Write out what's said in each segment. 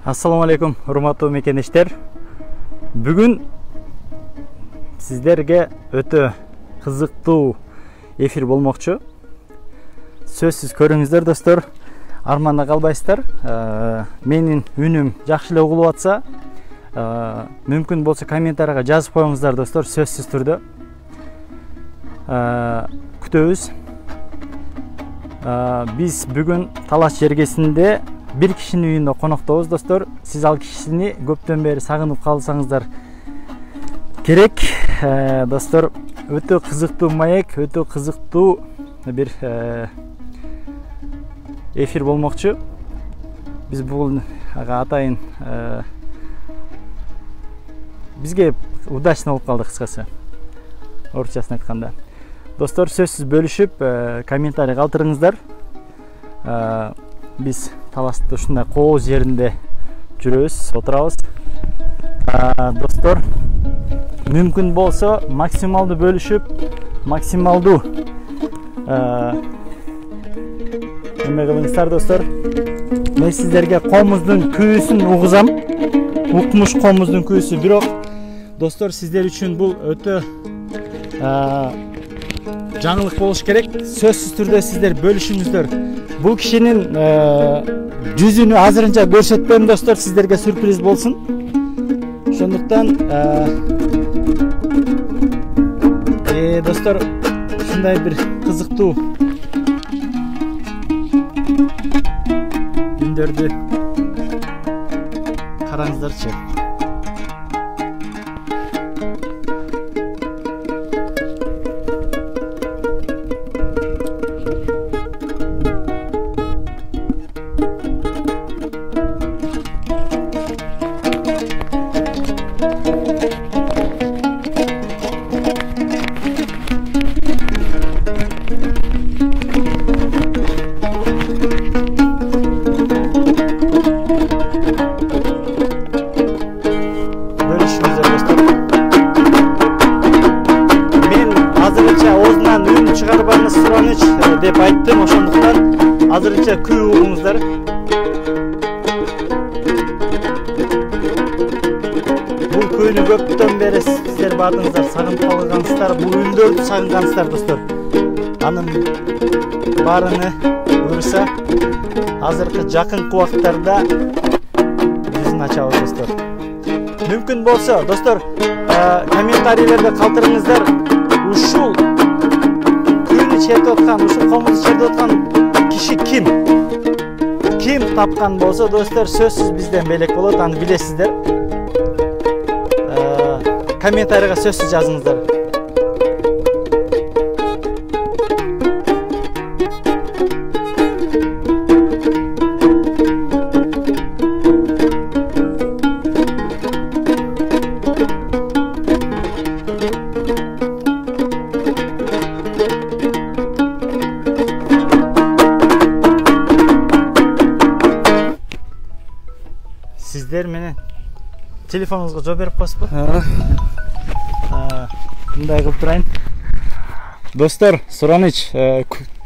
Assalamu alaikum, урматтуу мекендештер. Бүгүн сиздерге өтө кызыктуу эфир болмокчу. Сөзсүз көрүңүздөр достор. Арманда калбайсыздар. Менин үнүм жакшы эле угулуп атса, мүмкүн болсо комментарийга жазып коюңуздар достор, сөзсүз түрдө. Күтөбүз. Биз бүгүн Талаш жергесинде bir kişinin үйүндө коноктобуз достор. Сиз ал кишини көптөн бери сагынып калсаңыздар керек. Достор, өтө кызыктуу маек, өтө кызыктуу бир эфир болмокчу. Биз бул атайын бизге удачно болуп калды, кыскасы. Орусчасын айтканда. Достор, сөзсүз бөлүшүп, комментарий калтырыңыздар. Biz Talas'ta ушундай кооз жеринде жүрөбүз, отурабыз. Достор, мүмкүн болсо максималдуу бөлүшүп, максималдуу эме кылыңыздар достор. Мен сиздерге комуздун күүсүн угузам. Укмуш комуздун күүсү, бирок достор, сиздер үчүн бул өтө жаңылык болуш керек. Сөзсүз түрдө сиздер бөлүшүңүздөр. Бул кишинин жүзүнү азырынча көрсөтпөйм достор, сиздерге сюрприз болсун. Ошондуктан достор, ушундай бир кызыктуу күндөрдү караңыздарчы. Деп айттым, ошондуктан азырынча күү угуңуздар. Бул күүнү көптөн бери сиздер бардыңыздар, сагынып калгансыздар, бул үндөрдү сагынгансыздар достор. Анын баарыны буюрса, азыркы жакынкы убактарда жүзүн ачабыз достор. Мүмкүн болсо достор, комментарийлерде калтырыңыздар. Ушул чертип аткан, ушул комузду чертип аткан киши ким? Ким тапкан болсо достор, сөзсүз бизден белек болот, аны билесиздер. Комментарийга сөзсүз жазыңыздар. Сиздер менен телефонуңузга жооп берип коесузбу? Мындай кылып турайын. Достор, сураныч,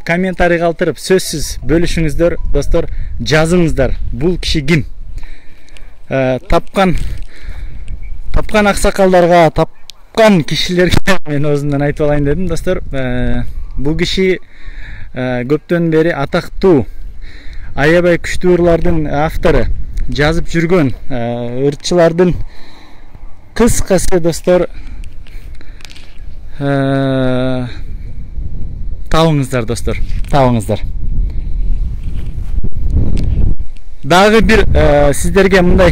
комментарий калтырып, сөзсүз бөлүшүңүздөр, достор, жазыңыздар. Бул киши ким? Тапкан аксакалдарга, тапкан кишилерге мен өзүмдөн айтып алайын дедим, достор. Бул киши көптөн бери атактуу аябай күчтүү ырлардын автору. Жазып жүргөн ырчылардын кыскасы достор, табыңыздар достор, табыңыздар. Дагы бир сиздерге мындай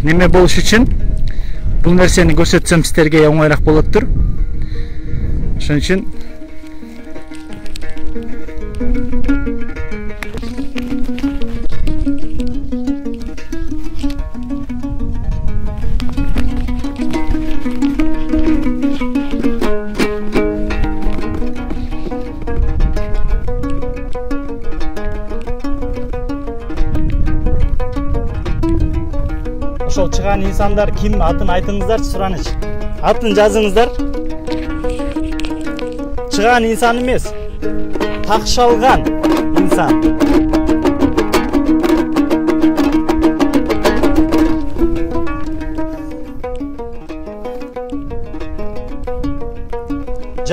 неме болуш үчүн бул нерсени көрсөтсөм сиздерге оңойлук болоттур. Ошон үчүн ошол чыган инсандар ким, атын айтыңыздарчы, сураныч. Атын жазыңыздар. Чыган инсан эмес, такшалган инсан.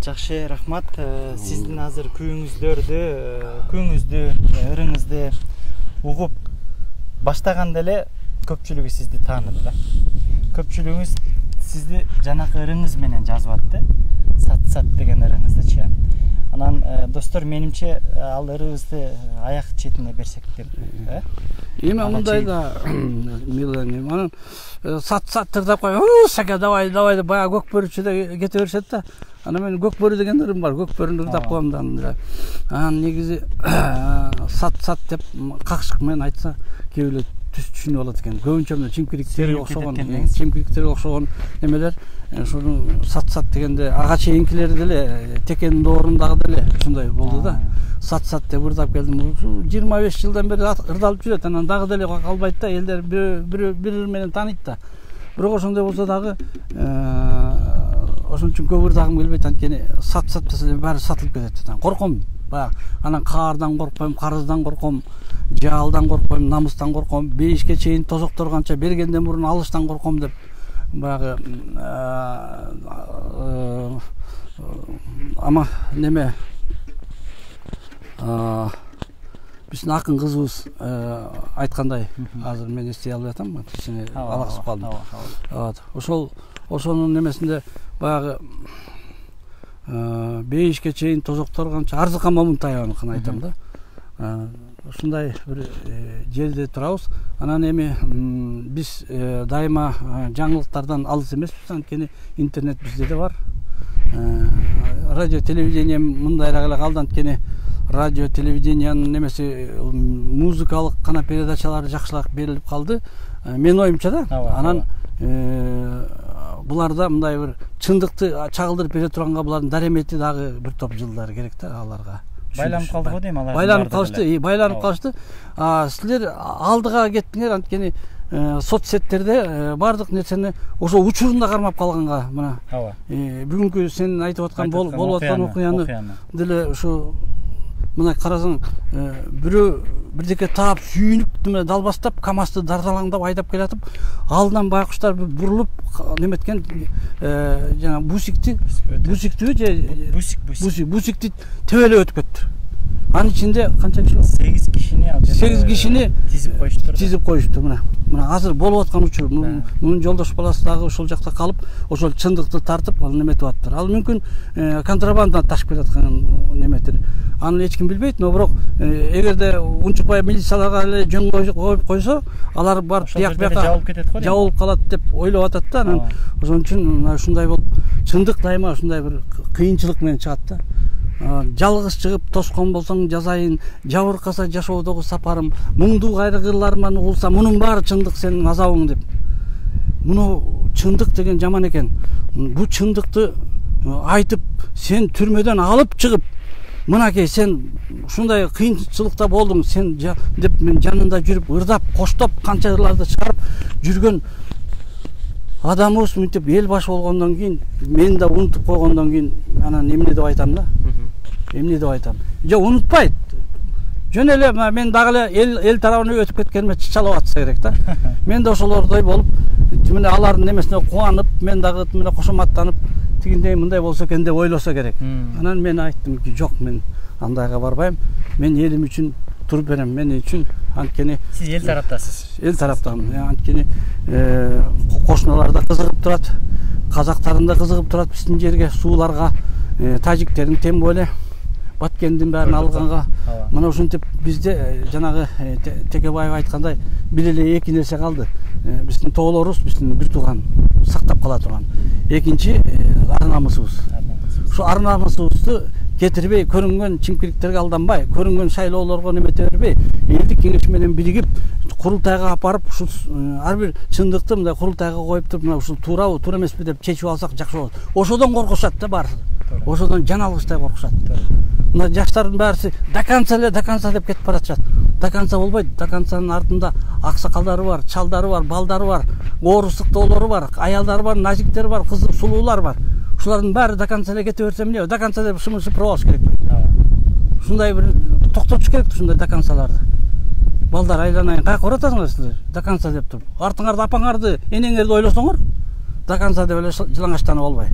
Жакшы, рахмат. Сиздин азыр күйүңүздөрдү, ырыңызды угуп баштаганда эле көпчүлүгү сизди тааныды да. Көпчүлүгүңүз сизди жанакы ырыңыз менен жазып атты. Сат деген ырыңыздычы. Анан достор, менимче ал ырыбызды аяк четине берсек деп. Эми мындай да милани, анан сат тырдап кой, сака давай баягы көкбөрүчүдө кете беришет да. Анан мен көкбөрү деген ырым бар, көкбөрүнү ырдап коем да. Анан негизи сат деп какшык менен айтса кээ бирлер түшүнүп алат экен. Көбүнчө мына чимкириктерге окшогон немелер ошону сат дегенде ага чейинкилер деле текенин доорундагы деле ушундай болду да. Сат деп ырдап келдим. 25 жылдан бери ырдалып жүрөт. Анан дагы деле калбайт да, элдер бири менен тааныйт да. Бирок ошондой болсо дагы ошон үчүн көп ырдагым келбейт, анткени сат десе баары сатылып кетет. Корком. Баягы анан каардан коркпойм, карыздан корком, жаалдан коркпойм, намыстан корком, беришке чейин тозокторганча бергенден мурун алыштан корком деп баягы ама неме биздин акын кызыбыз айткандай, азыр мен эстей албай атам, кичине алаксып калдым. Ошонун немесинде баягы бейишке чейин тозокторганча арзыкка момун таябаныкын айтам да. Ушундай бир жерде турабыз. Анан эми биз дайыма жаңылыктардан алыс эмеспиз, анткени интернет бизде да бар. Радио телевидение мындайраак эле калды, анткени радио телевидениянын немеси музыкалык гана передачалары жакшыраак берилип калды. Менин оюмча да. Анан буларда мындай бир чындыкты чагылдырып бере турганга булардын даремети дагы бир топ жылдар керек да аларга. Байланып калды го дейм алар. Байланып калышты. Силер алдыга кеттиңер, анткени соцсеттерде бардык нерсени ошо учурунда кармап калганга мына. Бүгүнкү сен айтып аткан болуп аткан окуяны деле ушу мына карасаң, бирөө бирдеке таап сүйүнүп далбастап камазды дардалаңдап айдап келатып, алдынан байкуштар бурулуп неметкен жана бусикти тебелеп өтүп кетти. Анын ичинде канча киши? 8 кишини тизип коюшту. Мына азыр болуп аткан учур. Мунун жолдош баласы дагы ошол жакта калып, ошол чындыкты тартып, ал неметип аттыр. Ал мүмкүн контрабандадан ташып келаткан неметир. Аны эч ким билбейт, но бирок эгерде унчукпай милицияларга эле жөн коюп койсо, алар барып бияк жабылып калат деп ойлоп атат да. Анан ошон үчүн ушундай болуп, чындык дайыма ушундай бир кыйынчылык менен чыгат да. Жалгыз чыгып тоскон болсоң жазайын, жабыркаса жашоодогу сапарым, муңдуу кайрыгыларыман угулса, мунун баары чындык сенин азабың деп. Муну чындык деген жаман экен. Бу чындыкты айтып, сен түрмөдөн алып чыгып, мынакей сен ушундай кыйынчылыкта болдуң, сен деп мен жанында жүрүп, ырдап, коштоп, канча ырларды чыгарып жүргөн адамыбыз мынтип эл башы болгондон кийин, мени да унутуп койгондон кийин, анан эмне деп айтам да? Эмне деп айтам? Жок, унутпайт. Жөн эле мен дагы эле эл тарабына өтүп кеткениме чычалап атса керек да. Мен да ошолордой болуп, мына алардын немесине кубанып, мен дагы мына кошоматтанып, тигиндей мындай болсо экен деп ойлосо керек. Анан мен айттым ки, жок, мен андайга барбайм. Мен элим үчүн туруп берем. Мен үчүн анткени сиз эл тараптасыз. Эл тараптамын. Анткени кошуналар да кызыгып турат, казактардын да кызыгып турат биздин жерге, сууларга, тажиктердин тембо эле Баткендин бәрін алганга. Мына ушинтип бизде жанагы Текебаев айткандай бир эле эки нерсе калды. Биздин тоолорубуз, биздин бир тууган сактап кала турган. Экинчи ар намысыбыз. Ушу ар намысыбызды кетирбей, көрүнгөн чимкириктерге алданбай, көрүнгөн шайлоолорго немете бербей, элдик кеңеш менен биригип, курултайга алып барып, ушул ар бир чындыкты мындай курултайга коюп туруп, мына ушул туурабы, туура эмеспи деп чечип алсак жакшы болот. Ошодон коркушат да баары. Ошодон жан алгычтай коркушат. Мына жаштардын баарысы до конца деп кетип баратышат. До конца болбойт. До концанын артында аксакалдары бар, чалдары бар, балдары бар, оорусуктоолору бар, аялдары бар, назиктери бар, кызык сулуулар бар. Ушулардын баары до конца эле кете берсе эмне? До конца деп шымышып алыш керек. Ушундай бир токтотуш керек ушундай до концаларды. Балдар айланайын, каяка баратасыңар силер? До конца деп туруп. Артыңарды, апаңарды, энеңерди ойлосоңор, до конца деп эле жылаңачтанып албай.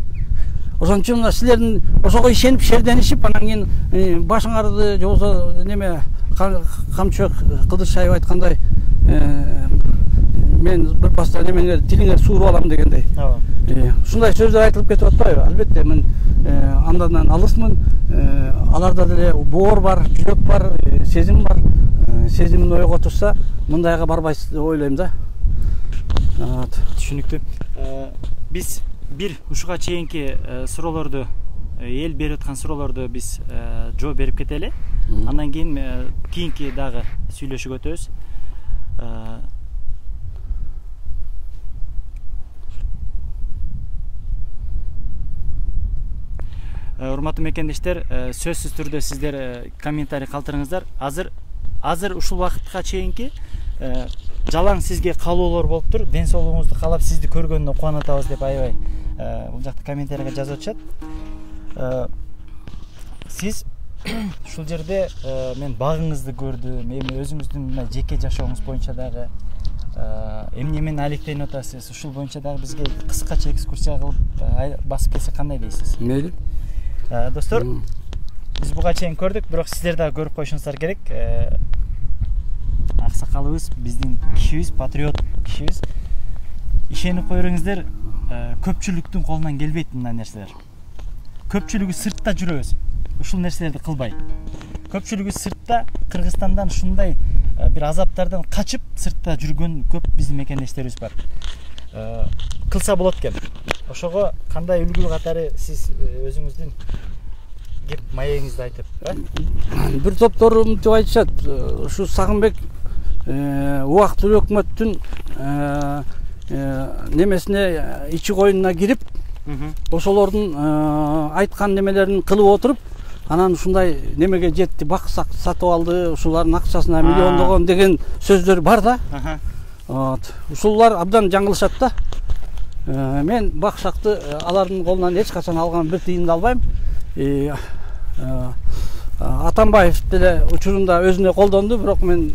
ошон үчүн мына силердин ошого ишенип шерденишип анан кийин башыңарды же болбосо неме Камчыбек Кыдыршаев айткандай мен бир паста немеңер тилиңер сууруп алам дегендей. Ушундай сөздөр айтылып кетип атпайбы? Албетте мен андан алысмын. Аларда деле боор бар, жүрөк бар, сезим бар. Сезимин ойго турса, мындайга барбайсыз деп ойлойм да. Түшүнүктүү. Биз бир ушуга чейинки суроолорду эл берип аткан суроолорду биз жооп берип кетели. Андан кийин кийинки дагы сүйлөшүп өтөбүз. Урматтуу мекендештер, сөзсүз түрдө сиздер комментарий калтырыңыздар. Азыр ушул убакытка чейинки жалаң сизге каалоолор болуптур. Ден соолугуңузду каалап сизди көргөнүнө кубанып атабыз деп аябай бул жакта комментарийге жазып атышат. Сиз ушул жерде мен багыңызды көрдүм, эми өзүңүздүн мына жеке жашооңуз боюнча дагы эмне менен алектенип атасыз, ушул боюнча дагы бизге кыскача экскурсия кылып басып кетсек кандай дейсиз? Мейли. Достор, биз буга чейин көрдүк, бирок сиздер дагы көрүп коюшуңуздар керек. Аксакалыбыз биздин кишибиз, патриот кишибиз. Ишенип койбеңиздер, көпчүлүктүн колунан келбейт мындай нерселер. Көпчүлүгү сыртта жүрөбүз. Ушул нерселерди кылбай. Көпчүлүгү сыртта, Кыргызстандан ушундай бир азаптардан качып сыртта жүргөн көп биздин мекендештерибиз бар. Кылса болот экен. Ошого кандай үлгү катары сиз өзүңүздүн кеп маегиңизди айтып, бир топтор мынтип айтышат. Ушу Сагынбек убактылуу өкмөттүн немесине ичи коюнуна кирип, ошолордун айткан немелерин кылып отуруп, анан ушундай немеге жетти, бак сатып алды, ушулардын акчасына миллиондогон деген сөздөр бар да. Ушулар абдан жаңылышат да. Мен бакшакты алардын колунан эч качан алган бир тыйын да албайм. Атамбаев деле учурунда өзүнө колдонду, бирок мен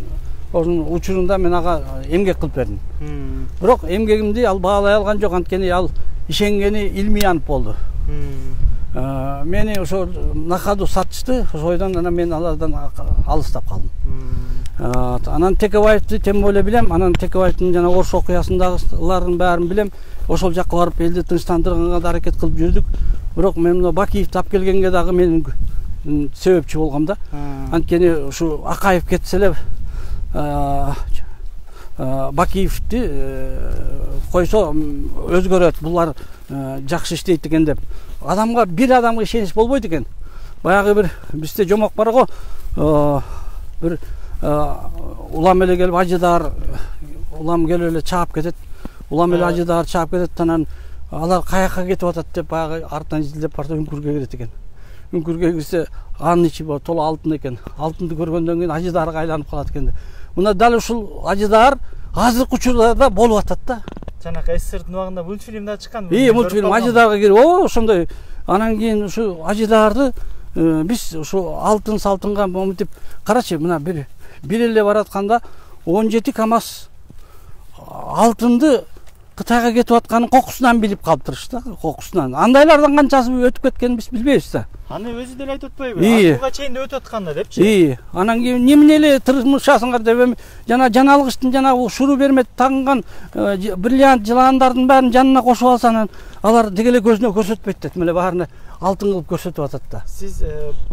ошонун учурунда мен ага эмгек кылып бердим. Бирок эмгегимди ал баалай алган жок, анткени ал ишенгени илмиянып болду. Мени ошо накаду сатышты, ошойдон анан мен алардан алыстап калдым. Анан Текебаевди тем более билем, анан Текебаевдин жана Ош окуясындагылардын баарын билем. Ошол жакка барып элди тынчтандырганга да аракет кылып жүрдүк. Бирок мен мына Бакиевди алып келгенге дагы мен себепчи болгом да. Анткени ушу Акаев кетсе эле Бакиевди койсо өзгөрөт, булар жакшы иштейт экен деп. Адамга бир адамга ишениш болбойт экен. Баягы бир бизде жомок бар го, бир улам эле келип ажыдар, улам келип эле чаап кетет. Улам эле ажыдар чаап кетет, анан алар каяка кетип атат деп баягы артынан изилдеп барса үңкүргө кирет экен. Үңкүргө кирсе анын ичи толо алтын экен. Алтынды көргөндөн кийин ажыдарга айланып калат экен. Мына дал ушул ажыдар азыркы учурда болуп атат да. Жанакы СССРдин убагында мультфильм да чыккан. Мультфильм ажыдарга кирип, ошондой. Анан кийин ушу ажыдарды биз ушу алтын салтынга мынтип карачы, мына бир эле баратканда 17 КАМАЗ алтынды Кытайга кетип атканын кокусунан билип калыптырчы да, кокусунан. Андайлардан канчасы өтүп кеткенин биз билбейбиз да. Аны өзү деле айтып атпайбы? Буга чейин өтүп атканда депчи. Анан кийин эмне эле тырмышасыңар деп жана жаналгычтын жана шуру бермет тагынган бриллиант жыландардын баарын жанына кошуп алса, анан алар деге эле көзүнө көрсөтпөйт дейт. Мына баарына алтын кылып көрсөтүп атат да. Сиз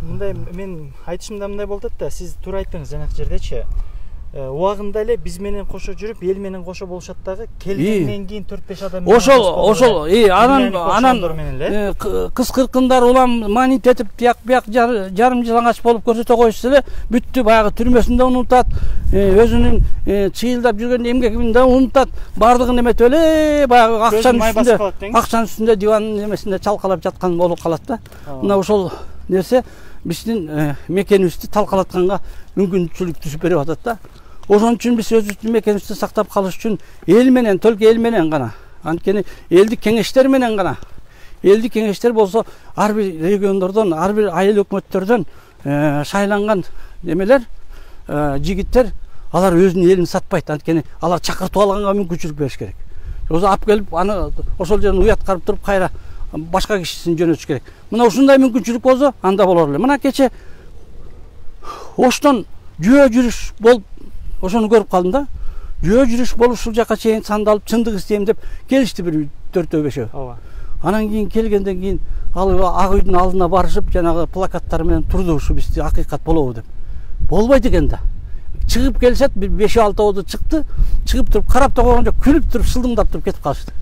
мындай мен айтышымда мындай болуп атат да, сиз туура айттыңыз жанакы жердечи. Убагында эле биз менен кошо жүрүп, эл менен кошо болушат дагы. Келгенден кийин 4-5 адам ошол анан кыз-кыркындар улам манит этип тияк-бияк жарым жылаңач болуп көрсөтө коюшса эле бүттү, баягы түрмөсүн да унутат, өзүнүн чыйылдап жүргөн эмгегин да унутат, баардыгын эметип эле баягы акчанын үстүндө дивандын немесинде чалкалап жаткан болуп калат да. Мына ошол нерсе биздин мекенибизди талкалатканга мүмкүнчүлүк түзүп берип атат да. Ошон үчүн биз өзүбүздүн мекенибизди сактап калыш үчүн эл менен, төлкө эл менен гана, анткени элдик кеңештер менен гана, элдик кеңештер болсо ар бир региондордон, ар бир айыл өкмөттөрдөн шайланган немелер, жигиттер, алар өзүнүн элин сатпайт, анткени алар чакыртып алганга мүмкүнчүлүк бериш керек. Өзү алып келип аны ошол жерден уят карып туруп кайра башка кишисин жөнөтүш керек. Мына ушундай мүмкүнчүлүк болсо анда болор эле. Мына кече Оштон жөө жүрүш болуп ошону көрүп калдым да. Жөө жүрүш болуп ушул жака чейин сандалып чындык издейм деп келишти бир 4-5. Ооба. Анан кийин келгенден кийин ал ак үйдүн алдына барышып жанагы плакаттар менен турду ушу бизди акыйкат болобу деп. Болбойт экен да. Чыгып келишет, бир 5-6 чыкты. Чыгып туруп карап да койгон жок, күлүп туруп шылдыңдап туруп кетип калышты.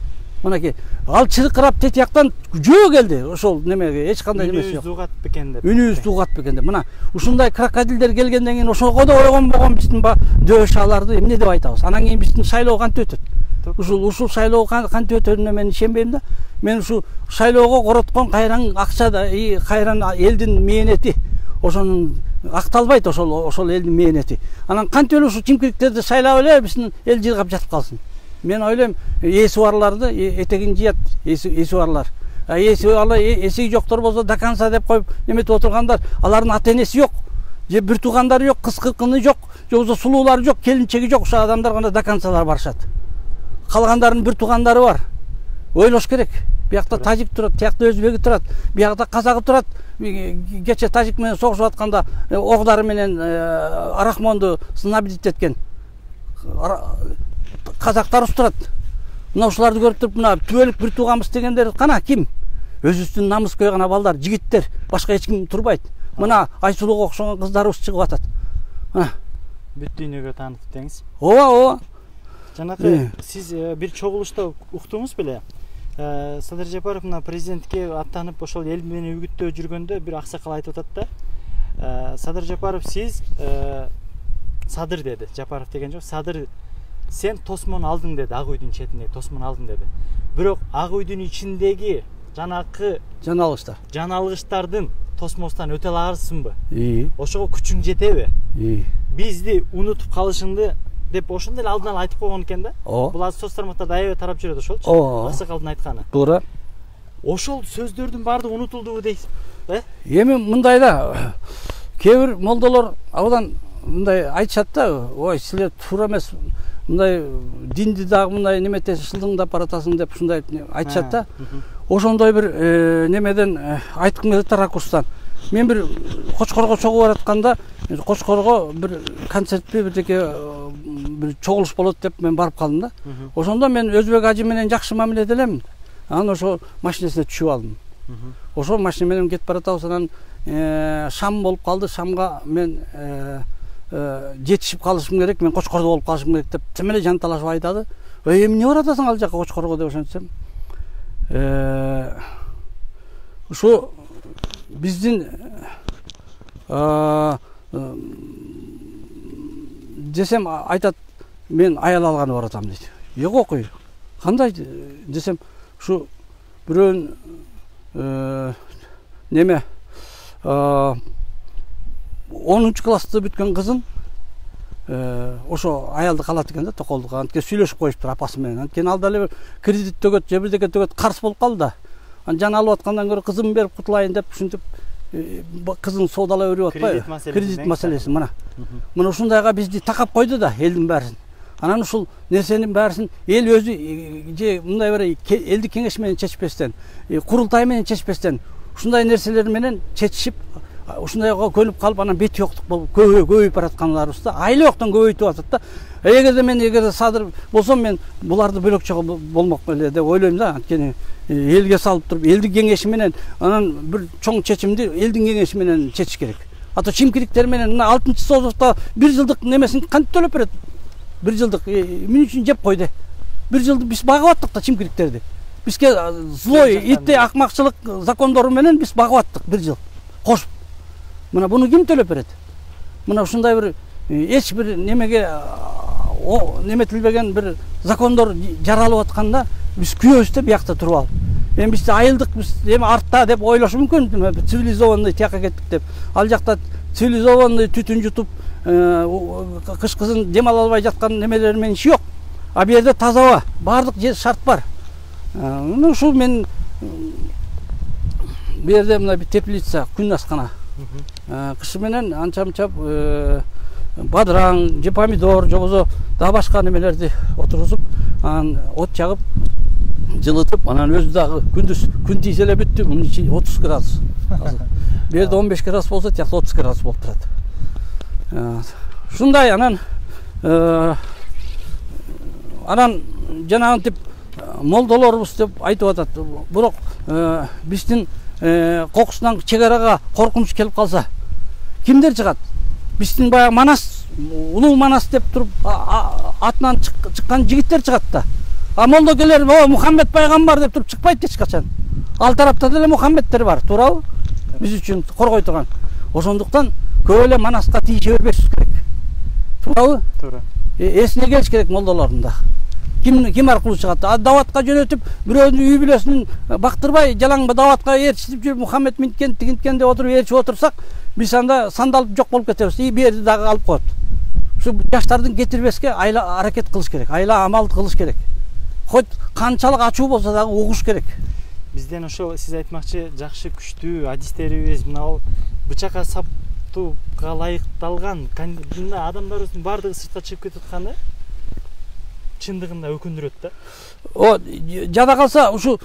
Мынакей ал чыркырап тетияктан жөө келди. Ошол немеге эч кандай эмеси жок. Үнүбүз угат бекен деп. Үнүбүз угат бекен деп. Мына ушундай крокодилдер келгенден кийин ошого да ойгонбогон биздин дөшаларды эмне деп айтабыз. Анан кийин биздин шайлоо кантип өтөт? Ушул шайлоо кантип өтөтүнө мен ишенбейм да. Мен ушу шайлоого короткон кайран акча да, кайран элдин мээнети. Ошонун акталбайт ошол элдин мээнети. Анан кантип эле ушу чимкириктерди шайлап эле биздин эл жыйгап жатып калсын. Мен ойлойм, эси барларды этегин жыят, эси барлар. Эси барлар эсиги жоктор болсо до конца деп коюп неметип отургандар, алардын ата энеси жок, же бир туугандары жок, кыз кыркыны жок, же болбосо сулуулары жок, келинчеги жок, ошол адамдар гана до концалар барышат. Калгандарынын бир туугандары бар. Ойлош керек. Биякта тажик турат, тиякта өзбеги турат, биякта казагы турат. Кече тажик менен согушуп атканда оғдары менен Арахмонду снабдить эткен казактар турат. Мына ушуларды көрүп туруп, мына түбөлүк бир тууганбыз дегендер кана ким? Өзүбүздүн намыс койгон абалдар, жигиттер, башка эч ким турбайт. Мына Айсулууга окшогон кыздарыбыз чыгып атат. Бүт дүйнөгө таанып деңиз. Ооба. Жанагы сиз бир чогулушта уктуңуз беле? Садыр Жапаров мына президентке аттанып ошол эл менен үгүттөө жүргөндө бир аксакал айтып атат да. Садыр Жапаров сиз Садыр деди. Жапаров деген жок, Садыр сен тосмон алдың деди, ак үйдүн четинде тосмон алдың деди. Бирок ак үйдүн ичиндеги жанакы жаналгыштардын тосмостан өтө аларсыңбы? Ошого күчүң жетеби? Бизди унутуп калышыңды деп ошондой эле алдын ала айтып койгон экен да. Бул азыр соц тармактарда аябай тарап жүрөт ошолчу. Аксакалдын айтканы. Туура. Ошол сөздөрдүн баардыгы унутулдубу дейсиз? Эми мындай да, кээ бир молдолор абдан мындай айтышат да, ой силер туура эмес, мындай динди дагы мындай неметесиң, шылдыңдап баратасың деп ушундай айтышат да. Ошондой бир немеден айткым келет ракурстан. Мен бир Кочкорго чогуу баратканда, Кочкорго бир концертпи бирдеке бир чогулуш болот деп мен барып калдым да. Ошондо мен өзбек ажы менен жакшы мамиледе элем. Анан ошо машинесине түшүп алдым. Ошол машина менен кетип баратабыз, анан шам болуп калды. Шамга мен жетишип калышым керек, мен Кочкордо болуп калышым керек деп тим эле жанталашып айтады. Эми эмне баратасың ал жака Кочкорго деп ошентсем. Ушу биздин десем айтат, мен аял алганы баратам дейт. Жок окуй. Кандай десем, ушу бирөөнүн неме 10 классты бүткөн кызын ошо аялды калат экен да, токолдук. Антке сүйлөшүп коюштур апасы менен. Анткени ал деле кредит төгөт, же бирдеке төгөт, карыз болуп калды да. Жана алып аткандан көрө кызымды берип кутулайын деп ушинтип кызын соодалай берип атпайбы? Кредит маселеси мына. Мына ушундайга бизди такап койду да элдин баарын. Анан ушул нерсенин баарысын эл өзү же мындай бир элдик кеңеш менен чечпестен, курултай менен чечпестен, ушундай нерселер менен чечишип, ушундайга көнүп калып, анан бети жоктук болуп көбөйүп бараткандарыбыз да, айыл жоктон көбөйтүп атат да. Эгерде Садыр болсом, мен буларды бөлөкчө болмок эле деп ойлойм да. Анткени элге салып туруп, элдин кеңеши менен, анан бир чоң чечимди элдин кеңеши менен чечиш керек. Ата чимкириктер менен мына 6-Созовдо 1 жылдык немесин кантип төлөп берет? 1 жылдык мен үчүн жеп койду. 1 жылды биз багып аттык да чимкириктерди. Бизге злой, итти акмакчылык закондору менен биз багып аттык 1 жыл. Кошуп. Мына буну ким төлөп берет? Мына ушундай бир эч бир немеге неметилбеген бир закондор жаралып атканда биз күйөбүз да биякта туруп алып. Эми биз айылдык, биз эми артта деп ойлошу мүмкүн, цивилизованный тияка кеттик деп. Ал жакта цивилизованный түтүн жутуп, кыш кызын дем ала албай жаткан немелер менен иши жок. А бу жерде таза аба, баардык жер шарт бар. Мына ушул мен бу жерде мына бир теплица, күн аскана. Кышы менен анча-мынча бадыраң, же помидор, же болбосо дагы башка немелерди отургузуп, анан от жагып жылытып, анан өзү дагы күндүз күн тийсе эле бүттү. Мунун ичи 30 градус. Бу жерде 15 градус болсо, тиякта 30 градус болуп турат. Ушундай анан жанагынтип молдолорубуз деп айтып атат. Бирок биздин кокусунан чек арага коркунуч келип калса, кимдер чыгат? Биздин баягы Манас, улуу Манас деп туруп атынан чыккан жигиттер чыгат да. Молдокелер, Мухаммед пайгамбар деп туруп чыкпайт эч качан. Ал тарапта деле Мухаммедтер бар, туурабы? Биз үчүн коргой турган. Ошондуктан көп эле Манаска тийише бербешибиз керек. Туурабы? Туура. Эсине келиш керек молдолордун да. Ким аркылуу чыгат? Даватка жөнөтүп, бирөөнүн үй бүлөсүн бактырбай, жалаң даватка ээрчитип жүрүп, Мухаммед минткен, тигинткен деп отуруп ээрчип отурсак, биз анда сандалып жок болуп кетебиз. Бу жерди дагы алып коет. Ушу жаштардын кетирбеске айла аракет кылыш керек, айла амал кылыш керек. Хоть канчалык ачуу болсо дагы угуш керек. Бизден ошол сиз айтмакчы жакшы күчтүү адистерибиз мына бычакка саптууга ылайыкталган адамдарыбыздын баардыгы сыртка чыгып кетип атканы чындыгында өкүндүрөт да. Жада калса ушу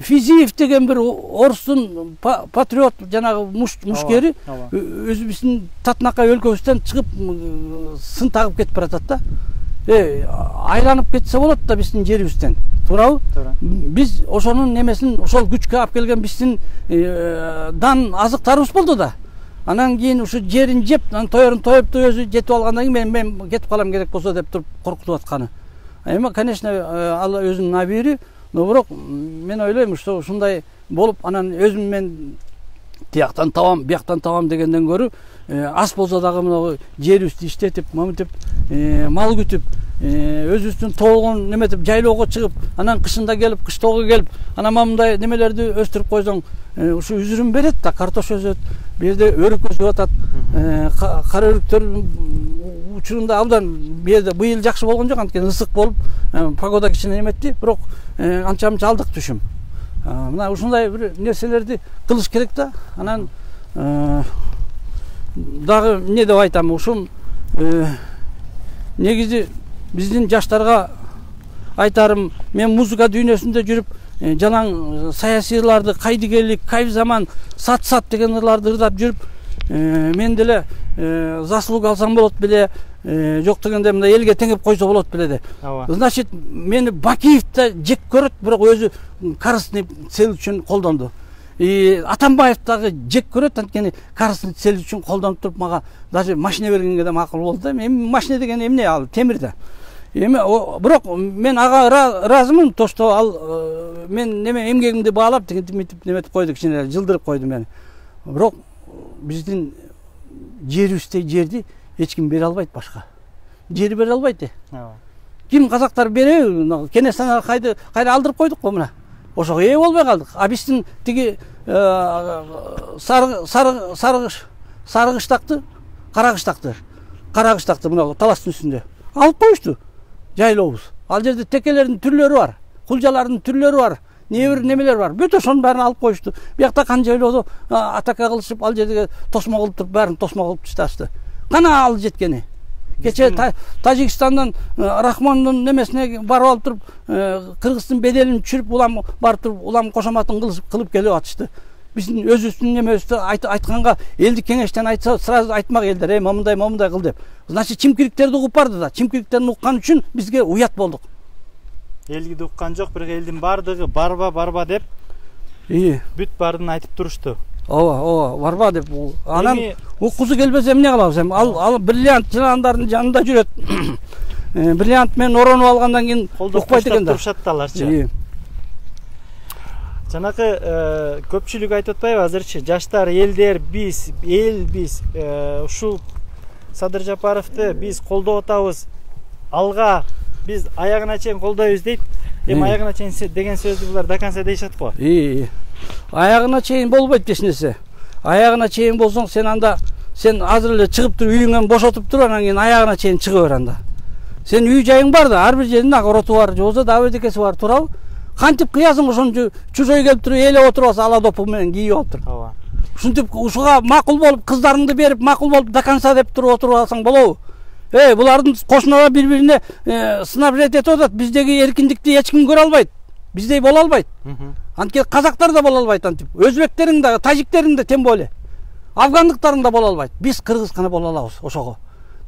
Физиев деген бир орустун патриот жанагы мушкери өзүбүздүн татынакай өлкөбүздөн чыгып сын тагып кетип баратат да. Айланып кетсе болот да биздин жерибизден. Туурабы? Биз ошонун немесин, ошол күчкө алып келген биздин дан азыктарыбыз болду да. Анан кийин ушу жерин жеп, тоерун тоюп өзү жетип алгандан кийин мен кетип калам керек болсо деп туруп коркутуп атканы. Эми, конечно, ал өзүнүн абийири, но бирок мен ойлойм, что ушундай болуп, анан өзүм мен тияктан табам, бияктан табам дегенден көрү, аз болсо дагы мына жерибизди иштетип, мамытып, мал күтүп, өзүбүздүн тоолгон неметип, жайлоого чыгып, анан кышында келип, кыштоого келип, анан мындай немелерди өстүрүп койсоң, ушу үзүрүм берет да, картош өсөт, бу жерде өрүк өсүп атат, кара өрүктөр учурунда абдан бу жерде быйыл жакшы болгон жок, анткени ысык болуп, погода кичине эметти, бирок анча мынча алдык түшүм. Мына ушундай бир нерселерди кылыш керек да. Анан дагы эмне деп айтам, ушул негизи биздин жаштарга айтарым, мен музыка дүйнөсүндө жүрүп, жалаң саясийларды, кайдыгерлик, кайф заман, сат деген ырларды ырдап жүрүп, мен деле заслуга алсам болот беле, жок дегенде мына элге теңеп койсо болот беле де. Значит, мени Бакиев да жек көрөт, бирок өзү корыстный цель үчүн колдонду. Атамбаев дагы жек көрөт, анткени корыстный цель үчүн колдонуп туруп мага даже машина бергенге да макул болду да. Эми машина деген эмне, ал темир да. Эми бирок мен ага ыраазымын, то что ал мен неме эмгегимди баалап тигинтип неметип койду, кичине жылдырып койду мени. Бирок биздин жерибиздей жерди эч ким бере албайт башка. Жери бере албайт. Ким казактар береби? Кенесаны кайда алдырып койдук го мына. Ошого ээ болбой калдык. А биздин тиги сарыгыштакты, карагыштакты мына таластын үстүндө алып коюшту. Жайлообуз. Ал жерде текелердин түрлөрү бар, кулжалардын түрлөрү бар, немелер бар. Бүт ошонун баарын алып коюшту. Биякта кан жайлоодо атака кылышып, ал жерге тосмо кылып туруп, баарын тосмо кылып ташташты. Кана ал жеткени. Кече Тажикстандан Рахмондун немесине барып алып туруп, Кыргыздын беделин түшүрүп, улам барып туруп, улам кошоматын кылып келип атышты. Биздин өзүбүздүн немебизди айтканга, элди кеңештен айтса, сразу айтмак элдер, момундай кыл деп. Значит, чимкириктерди угуп барды да. Чимкириктерин уккан үчүн бизге уят болдук. Элди уккан жок, бирок элдин бардыгы барба деп. Бүт бардын айтып турушту. Ооба, барба деп. Анан уккусу келбесе эмне кылабыз эми? Ал бриллиант жыландардын жанында жүрөт. Бриллиант менен оронуп алгандан кийин укпайт экен да. Турушат да аларчы. Жанакы көпчүлүк айтып атпайбы азырчы? Жаштар, элдер, биз, ушул Садыр Жапаровду биз колдоп атабыз. Алга биз аягына чейин колдойбуз дейт. Эми аягына чейин деген сөздү булар до конца дейшат го. Аягына чейин болбойт эч нерсе. Аягына чейин болсоң сен азыр эле чыгып туруп үйүңөн бошотуп туруп, анан кийин аягына чейин чыга бер анда. Сен үй жайың бар да, ар бир жердин огороду бар, же болбосо дагы бирдекеси бар, туурабы? Кантип кыясың ошону чужой келип туруп эле отуруп алса, ала допу менен кийип алып тур. Ооба. Ушинтип ушуга макул болуп, кыздарыңды берип, макул болуп до конца деп туруп отуруп алсаң болобу? Булардын кошуналар бири-бирине снабжать этип атат. Биздеги эркиндикти эч ким көрө албайт. биздей боло албайт. Анткени казактар да боло албайт антип. Өзбектериң да, тажиктериң да тем более. Афгандыктарың да боло албайт. Биз кыргыз гана боло алабыз ошого.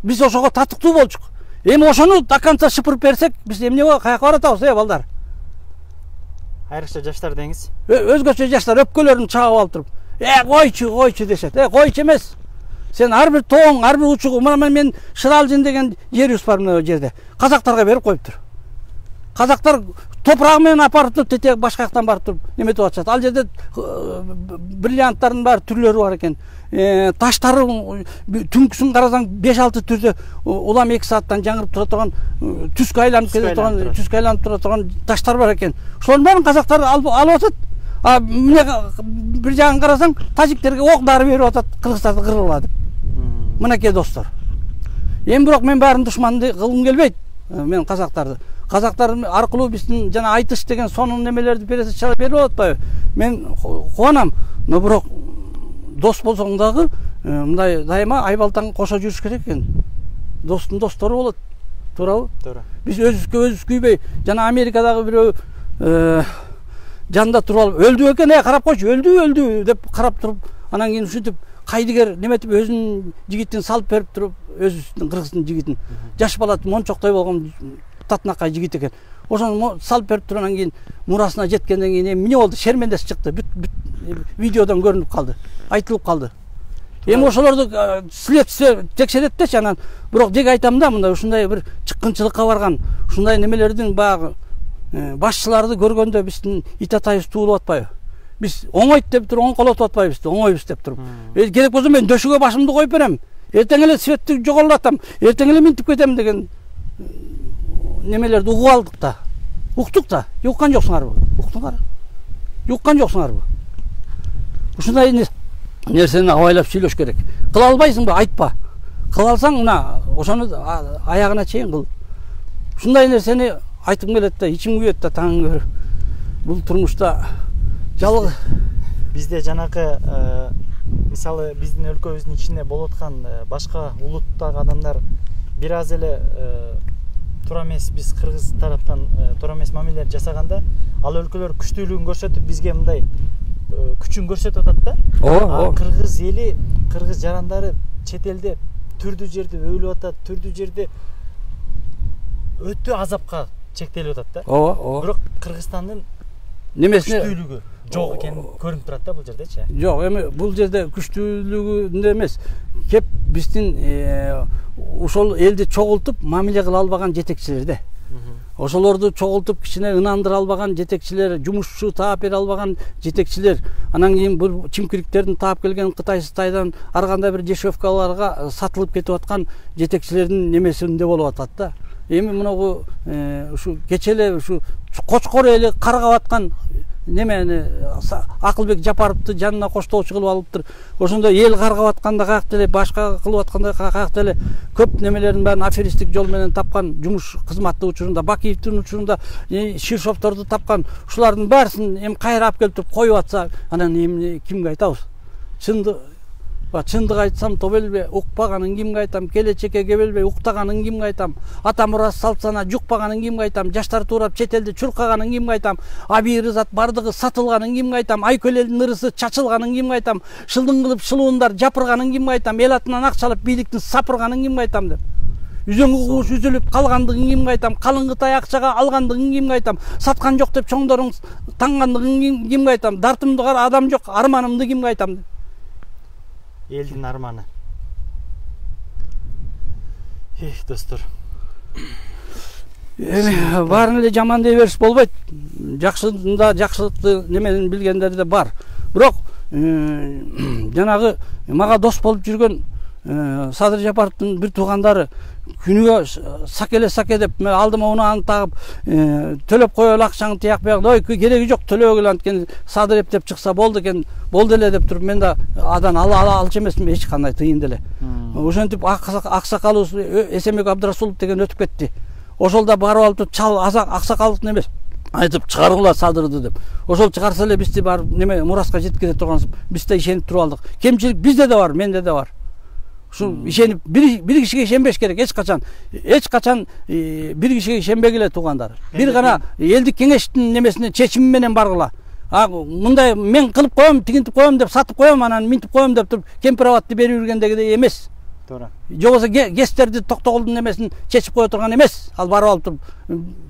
Биз ошого татыктуу болчук. Эми ошону до конца шыпырып берсек, биз эмне каяка баратабыз, балдар? Айрыкча жаштар деңиз. Өзгөчө жаштар өпкөлөрүн чагып алып туруп, койчу дешет. Койчу эмес. Сен ар бир тоң, ар бир учугу, мына мен Шыралжын деген жерибиз бар мына жерде. Казактарга берип коюптур. Казактар топурагы менен апарып туруп, тете башка жактан барып туруп неметип атышат. Ал жерде бриллианттардын бар түрлөрү бар экен. Таштары түнкүсүн карасаң 5-6 түрдө улам 2 сааттан жаңырып тура турган, түскө айланып тура турган таштар бар экен. Ошонун баарын казактар алып атат. Мына бир жагын карасаң, тажиктерге ок дары берип атат, кыргыздарды кыргыла деп. Мынакей достор. Эми бирок мен баарын душманды кылгым келбейт. Мен казактарды аркылуу биздин жана айтыш деген сонун немелерди берип атпайбы? Мен кубанам, но бирок дос болсоң дагы мындай дайыма айбалтаң кошо жүрүш керек экен. Достун достору болот. Туурабы? Туура. Биз өзүбүз күйбөй, жана Америкадагы бирөө жанында туруп алып өлдү экен, карап койчу, өлдү деп карап туруп, анан кийин ушинтип кайдыгер неметип өзүнүн жигитин салып берип туруп, өзүнүн кыргыздын жигитин. Жаш бала мончоктой болгон татынакай жигит экен. Ошону салып берип туруп, анан кийин мурасына жеткенден кийин эмне болду? Шермендес чыкты. Бүт видеодон көрүнүп калды, айтылып калды. Эми ошолорду следствие текшерет дечи, анан бирок деги айтам да, мындай ушундай бир чыккынчылыкка барган, ушундай немелердин баягы башчыларды көргөндө биздин ит атайыбыз туулуп атпайбы? Биз оңойт деп туруп, оңколотуп атпайбыз, оңойбуз деп туруп. Керек болсо мен дөшөгө башымды коюп берем. Эртең эле светти жоголатам, эртең эле минтип кетем деген немелерди угуп алдык да. Уктук да. Уккан жоксуңарбы? Уктуңар. Уккан жоксуңарбы? Ушундай нерсени абайлап сүйлөш керек. Кыла албайсыңбы? Айтпа. Кыла алсаң, мына ошону аягына чейин кыл. Ушундай нерсени айтып келет да, ичим күйөт да, таң көрүп. Бул турмушта жалгыз бизде жанакы мисалы биздин өлкөбүздүн ичинде болуп аткан башка улуттагы адамдар бир аз эле туура эмес, биз кыргыз тараптан туура эмес мамиле жасаганда, ал өлкөлөр күчтүүлүгүн көрсөтүп бизге мындай күчүн көрсөтүп атат да. Кыргыз эли, кыргыз жарандары чет элде түрдүү жерде өлүп атат, түрдүү жерде өтө азапка чектелип атат да. Бирок Кыргызстандын немесине күчтүүлүгү жок экени көрүнүп турат да бул жердечи. Жок, эми бул жерде күчтүүлүгүндө эмес. Кеп биздин ошол элди чогултуп мамиле кыла албаган жетекчилерде. Ошолорду чогултуп кичине ынандыра албаган жетекчилер, жумушчу таап бере албаган жетекчилер, анан кийин бул чимкириктердин таап келген Кытайдан ар кандай бир дешевкаларга сатылып кетип аткан жетекчилердин немесинде болуп атат да. Эми мынагу ушу кечеле ушу Кочкор эли каргап аткан немени Акылбек Жапаровду жанына коштоочу кылып алыптыр. Ошондой эл каргап атканда каяк деле, башка кылып атканда каяк деле көп немелердин баарын аферистик жол менен тапкан, жумуш кызматы учурунда, Бакиевдин учурунда Ширшовторду тапкан, ушулардын баарысын эми кайра алып келип туруп коюп атса, анан эмне кимге айтабыз? Чындык айтсам тобелбе, укпаганын кимге айтам, келечекке кебелбей уктаганын кимге айтам, ата мурас салтсана жукпаганын кимге айтам, жаштар туурап чет элде чуркаганын кимге айтам, абийир зат бардыгы сатылганын кимге айтам, айкөл элдин ырысы чачылганын кимге айтам, шылдың кылып шылуундар жапырганын кимге айтам, эл атынан акчалап бийликтин сапырганын кимге айтам деп. Үзөңгү кууш үзүлүп калгандыгын кимге айтам, калың Кытай акчага алгандыгын кимге айтам, саткан жок деп чоңдоруң таңгандыгын кимге айтам, дартымды кара адам жок, арманымды кимге айтам деп. Элдин арманы. Достор. Эми баарын эле жаман дей бериш болбойт. Жакшында жакшылыкты неменин билгендер да бар. Бирок жанагы мага дос болуп жүргөн Садыр Жапаровдун бир туугандары күнүгө сакеле деп алдыма унааны тагып төлөп коелу акчаңды тияк бияк, ой кереги жок төлөбөгүл, анткени Садыр эптеп чыкса болду экен, болду эле деп туруп мен да адан алчу эмесмин эч кандай тыйын деле. Ошентип аксакалыбыз Эсенбек Абдрасулов деген өтүп кетти. Ошол да барып алып чал аксакалдыкты эмес айтып чыгаргыла Садырды деп. Ошол чыгарса эле бизди бар неме мураска жеткизе турган, биз да ишенип туруп алдык. Кемчилик бизде да бар, менде да бар. Ушу ишенип бир кишиге ишенбеш керек эч качан бир кишиге ишенбегиле туугандар. Бир гана элдик кеңештин немесине чечими менен баргыла. Мындай мен кылып коем, тигинтип коем деп сатып коем, анан минтип коем деп туруп кемпир абатты берип жүргендегидей эмес. Туура. Жобосо гестерди токтогулдун немесин чечип кое турган эмес. Ал барып алып туруп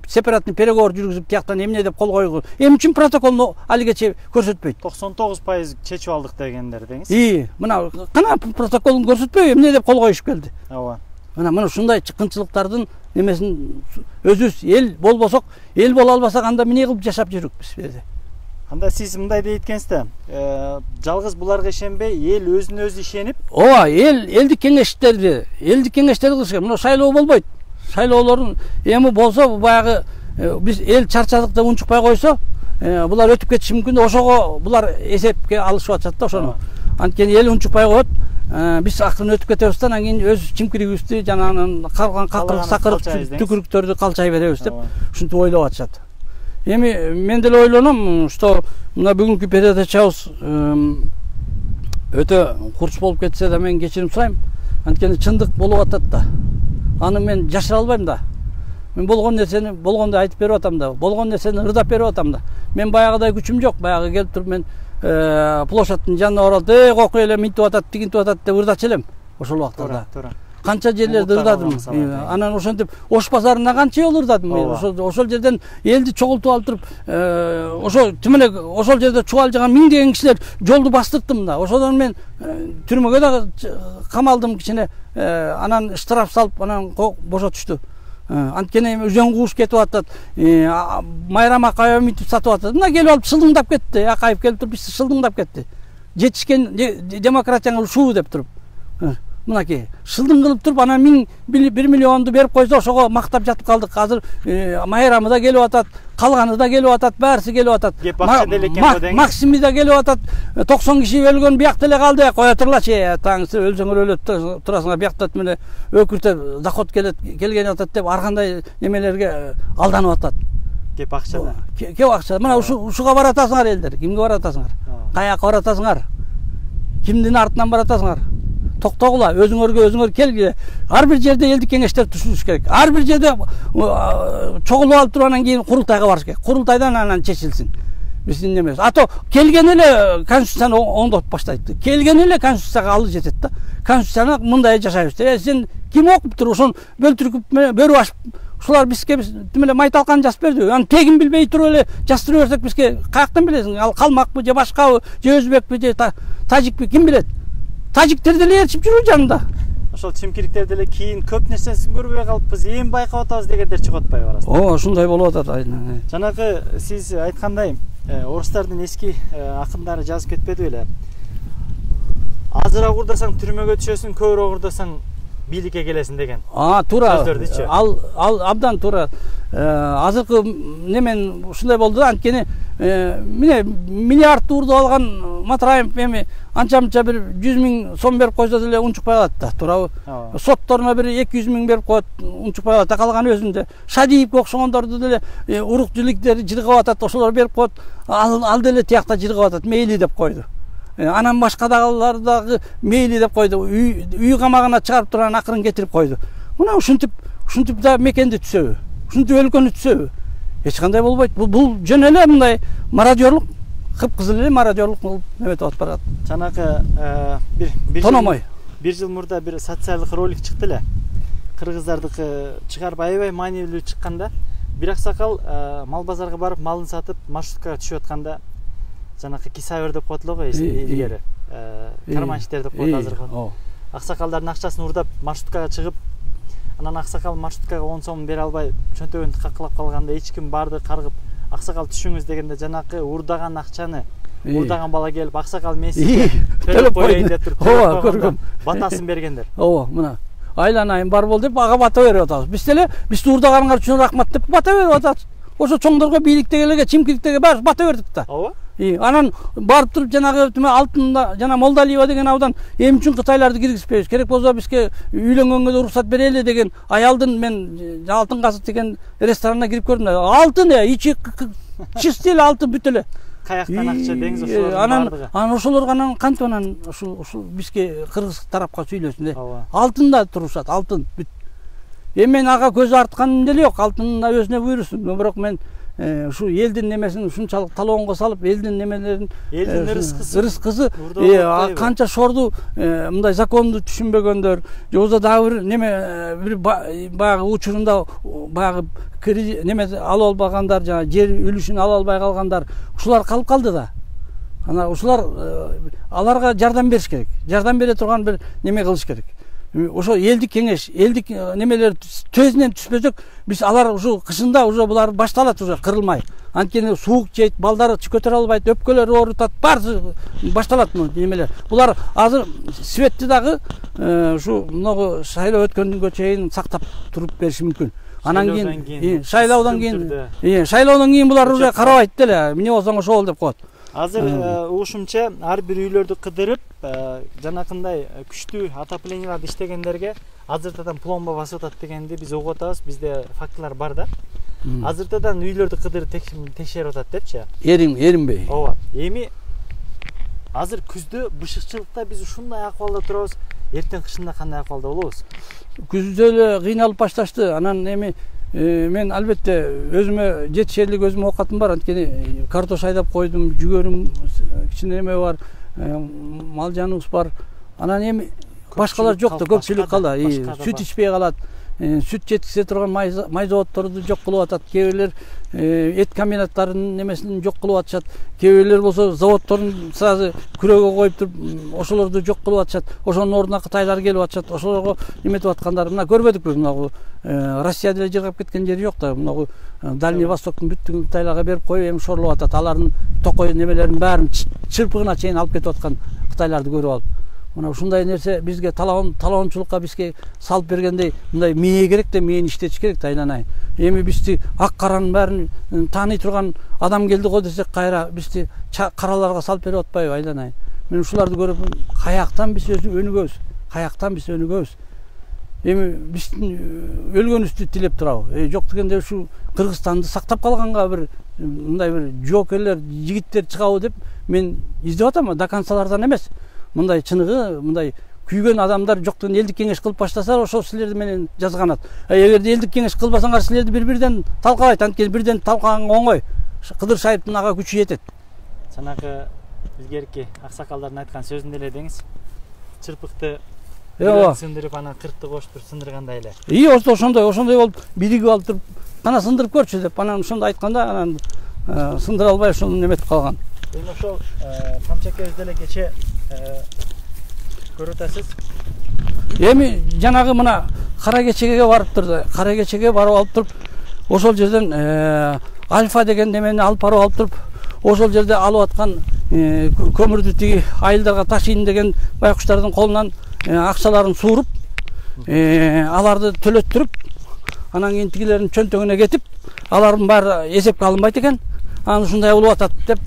сепаратный переговор жүргүзүп тияктан эмне деп кол койгу. Эмне үчүн протоколду алигече көрсөтпөйт? 99% чечип алдык дегендер деңиз. Мына кана протоколун көрсөтпөй эмне деп кол коюшуп келди. Ооба. Мына ушундай чыккынчылыктардын немесин өзүбүз эл болбосок, эл боло албасак анда эмне кылып жашап жүрөкпүз биз? Анда сиз мындай дейт экенсиз, жалгыз буларга ишенбей, эл өзүнө өзү ишенип. Ооба, элдик кеңештерди кылыш керек. Мына шайлоо болбойт. Шайлоолордун эми болсо, баягы биз эл чарчадык деп унчукпай койсо, булар өтүп кетиши мүмкүн. Ошого булар эсепке алышып атышат да ошону. Анткени эл унчукпай коет. Биз акырын өтүп кетебиз да, анан кийин өз чимкиригибизди жана калган какырык сакырык түкүрүктөрдү калчай беребиз деп ушинтип ойлоп атышат. Эми мен деле ойлоном, что мына бүгүнкү передачабыз өтө курч болуп кетсе да мен кечирим сурайм. Анткени чындык болуп атат да. Аны мен жашыра албайм да. Мен болгон нерсени болгондой айтып берип атам да. Болгон нерсени ырдап берип атам да. Мен баягыдай күчүм жок. Баягы келип туруп мен площадьтын жанына барып, кокуй эле минтип атат, тигинтип атат деп ырдачу элем ошол убактарда. Канча жерлерди ырдадым. Анан ошентип Ош базарына канча жолу ырдадым. Ошол жерден элди чогултуп алып туруп, ошол жерде чубалжыган миңдеген кишилер жолду бастырттым да. Ошодон мен түрмөгө да камалдым кичине, анан штраф салып, анан бошотушту. Анткени өзөн кууш кетип атат. Майрам Акаев митип сатып атат. Мына келип алып шылдыңдап кетти. Акаев келип туруп бизди шылдыңдап кетти. Жетишкен демократияңа ушуу деп туруп. Мынакей шылдың кылып туруп, анан 1 миллионду берип койсо ошого мактап жатып калдык. Азыр Майрамы да келип атат, калганы да келип атат, баарысы келип атат. Максими да келип атат. 90 киши өлгөн биякта эле калды. Кое турлачы, таңсы өлсөңөр өлөт турасыңар, биякта эле өкүртөп доход келген атат деп ар кандай немелерге алданып атат. Кеп акчада. Кеп акчада. Мына ушуга баратасыңар элдер. Кимге баратасыңар? Каяка баратасыңар? Кимдин артынан баратасыңар? Токтогула, өзүңөр келгиле. Ар бир жерде элдик кеңештер түшүрүш керек. Ар бир жерде чогулуп алып туруп анан кийин курултайга барыш керек. Курултайдан анан чечилсин. Биздин эмес. Ато келген эле конституцияны оңдоп баштайт. Келген эле конституцияга алып жетет да. Конституцияны мындай жашайбыз. Сен ким окуп туруп, ошон бөлтүрүп бөрүп ашып, ушулар бизге тимеле майталкан жазып берди. Аны тегин билбей туруп эле жаздырып берсек бизге каяктан билесиң? Ал калмакпы же башкабы, же өзбекпи же тажикпи, ким билет? Тажиктер деле ээрчип жүрүү жанында. Ошол чимкириктер деле кийин көп нерсесин көрбөй калыппыз, эми байкап атабыз дегендер чыгып атпайбы арасында? Ооба, ушундай болуп атат. Жанагы сиз айткандай, орустардын эски акындары жазып кетпеди беле? Азыраак урдасаң түрмөгө түшөсүң, көбүрөөк урдасаң бийликке келесиң деген. Туура. Ал абдан туура. Азыркы немен ушундай болду. Анткени міне миллиардты урдуп алган Матраев эми анча-мынча бир 100 000 сом берип койсо деле унчукпай калат да, туурабы? Сотторуна бир 200 000 берип коет, унчукпай калат. Калган өзүндө Шадиевке окшогондорду деле урук жиликтери жыргап атат, ошолор берип коет. Ал деле тиякта жыргап атат, мейли деп койду. Анан башкадагылар дагы мейли деп койду. Үй камагына чыгарып турган акырын кетирип койду. Мына ушинтип да мекенди түзөбү? Ушинтип өлкөнү түзөбү? Эч кандай болбойт. Бул жөн эле мындай мародёрлук, кыпкызыл эле мародёрлук кылып неметип атып барат. Жанагы бир жыл мурда бир социалдык ролик чыкты эле. Кыргыздардыкы чыгарып аябай маанилүү чыкканда, бир аксакал мал базарга барып малын сатып маршруткага түшүп атканда, жанагы кисавер деп коет эле илгери. Карманщиктер деп коет азыркы. Аксакалдардын акчасын урдап маршруткага чыгып, анан аксакал маршруткага 10 сом бере албай чөнтөгүн какылап калганда эч ким барды каргып, аксакал түшүңүз дегенде жанакы урдаган акчаны урдаган бала келип аксакал мен сизге төлөп коеюн деп туруп, ооба көргөм, батасын бергендер. Ооба, мына айланайын бар бол деп ага бата берип атабыз. Бизди урдаганыңар үчүн рахмат деп бата берип атабыз. Ошо чоңдорго, бийликтегилерге, чимкириктеге баары бата бердик да. Ооба. Анан барып туруп жанагы алтында жана Молдалиева деген абдан эми үчүн кытайларды киргизбейбиз. Керек болсо бизге үйлөнгөнгө да уруксат берели деген аялдын мен Алтын Казык деген ресторанына кирип көрдүм. Алтын ичи чистый эле алтын бүт эле. каяктан акча, деңиз ошолордун бардыгы. Анан ошолор анан кантип анан ушул бизге кыргыз тарапка сүйлөсүн да. Алтында турушат, алтын. Мен ага көз артканым деле жок, алтын өзүнө буйрусун. Бирок мен ушу элдин немесин ушунчалык талоонго салып, элдин немелерин, элдин рызкысы канча шорду мындай законду түшүнбөгөндөр, же болбосо дагы бир неме бир баягы учурунда баягы неме ала албагандар, жана жер үлүшүн ала албай калгандар, ушулар калып калды да. Ана ушулар аларга жардам бериш керек. Жардам бере турган бир неме кылыш керек. Ошо элдик кеңеш, элдик немелер төзүнөн түшпөсөк, биз алар ушу кышында уже булар башталат уже кырылмай. Анткени суук жейт, балдары көтөрө албайт, өпкөлөрү оорутат, баары башталат немелер. Булар азыр светти дагы ушу могу шайлоо өткөнгө чейин сактап туруп бериши мүмкүн. Анан кийин шайлоодон кийин булар уже карабайт деле, эмне болсоң ошол деп коет. Азыр угушумча ар бир үйлөрдү кыдырып, жанакындай күчтүү отопленияларды иштегендерге азыртадан пломба басып атат дегенди биз угуп атабыз. Бизде фактылар бар да. Азыртадан үйлөрдү кыдырып текшерип атат депчи. Эринбей. Ооба. Эми азыр күздө бышыкчылыкта биз ушундай акыбалда турабыз. Эртең кышында кандай акыбалда болобуз? Күздө эле кыйналып башташты. Анан эми мен албетте өзүмө жетишерлик өзүм оокатым бар. Анткени картош айдап койдум, жүгөрүм, кичине неме бар, мал жаныбыз бар. Анан эми башкалар жок да, көпчүлүк калды. Сүт ичпей калат. Сүт жеткизе турган май заводдорду жок кылып атат. Кээ бирлер эт комбинаттарынын немесин жок кылып атышат. Кээ бирлер болсо заводдорун сразу күрөөгө коюп туруп ошолорду жок кылып атышат. Ошонун ордуна кытайлар келип атышат. Ошолорго неметип аткандар мына көрбөдүкпү? Мына Россияда эле жыргап кеткен жери жок да. Мына Дальний Востоктун бүттүгүн кытайларга берип коюп эми шорлоп атат. Алардын токой немелерин баарын чырпыгына чейин алып кетип аткан кытайларды көрүп алып. Мына ушундай нерсе бизге талоончулукка бизге салып бергендей, мындай мээ керек да, мээни иштетиш керек да, айланайын. Эми бизди ак каранын баарын тааный турган адам келди го десек, кайра бизди караларга салып берип атпайбы, айланайын. Мен ушуларды көрүп, каяктан биз өнүгөбүз? Каяктан биз өнүгөбүз? Эми биздин өлгөнүбүздү тилеп турабы? Жок дегенде ушу Кыргызстанды сактап калганга бир мындай бир жоокерлер, жигиттер чыгабы деп мен издеп атам, до концалардан эмес. Мындай чыныгы, мындай күйгөн адамдар жоктон элдик кеңеш кылып баштасалар, ошол силерди менен жазганат. Эгерде элдик кеңеш кылбасаңар, силерди бири-бирден талкалайт. Анткени бирден талкаганга оңой. Кыдыр Шайыптын ага күчү жетет. Жанагы илгерки аксакалдардын айткан сөзүн деле деңиз. Чырпыкты сындырып, анан кыркты коштур сындыргандай эле. Ошондой болуп биригип алып туруп, кана сындырып көрчү деп, анан ошондой айтканда, анан сындыра албай ошону неметип калган. Эми ошол камчакебиз деле кече көрүп атасыз. Эми жанагы мына Кара Кечеге барып турду. Кара Кечеге барып алып туруп, ошол жерден Альфа деген немени алып барып алып туруп, ошол жерде алып аткан көмүрдү тиги айылдарга ташыйын деген байкуштардын колунан акчаларын сууруп, аларды төлөттүрүп, анан кийин тигилердин чөнтөгүнө кетип, алардын баары эсепке алынбайт экен. Анан ушундай болуп атат деп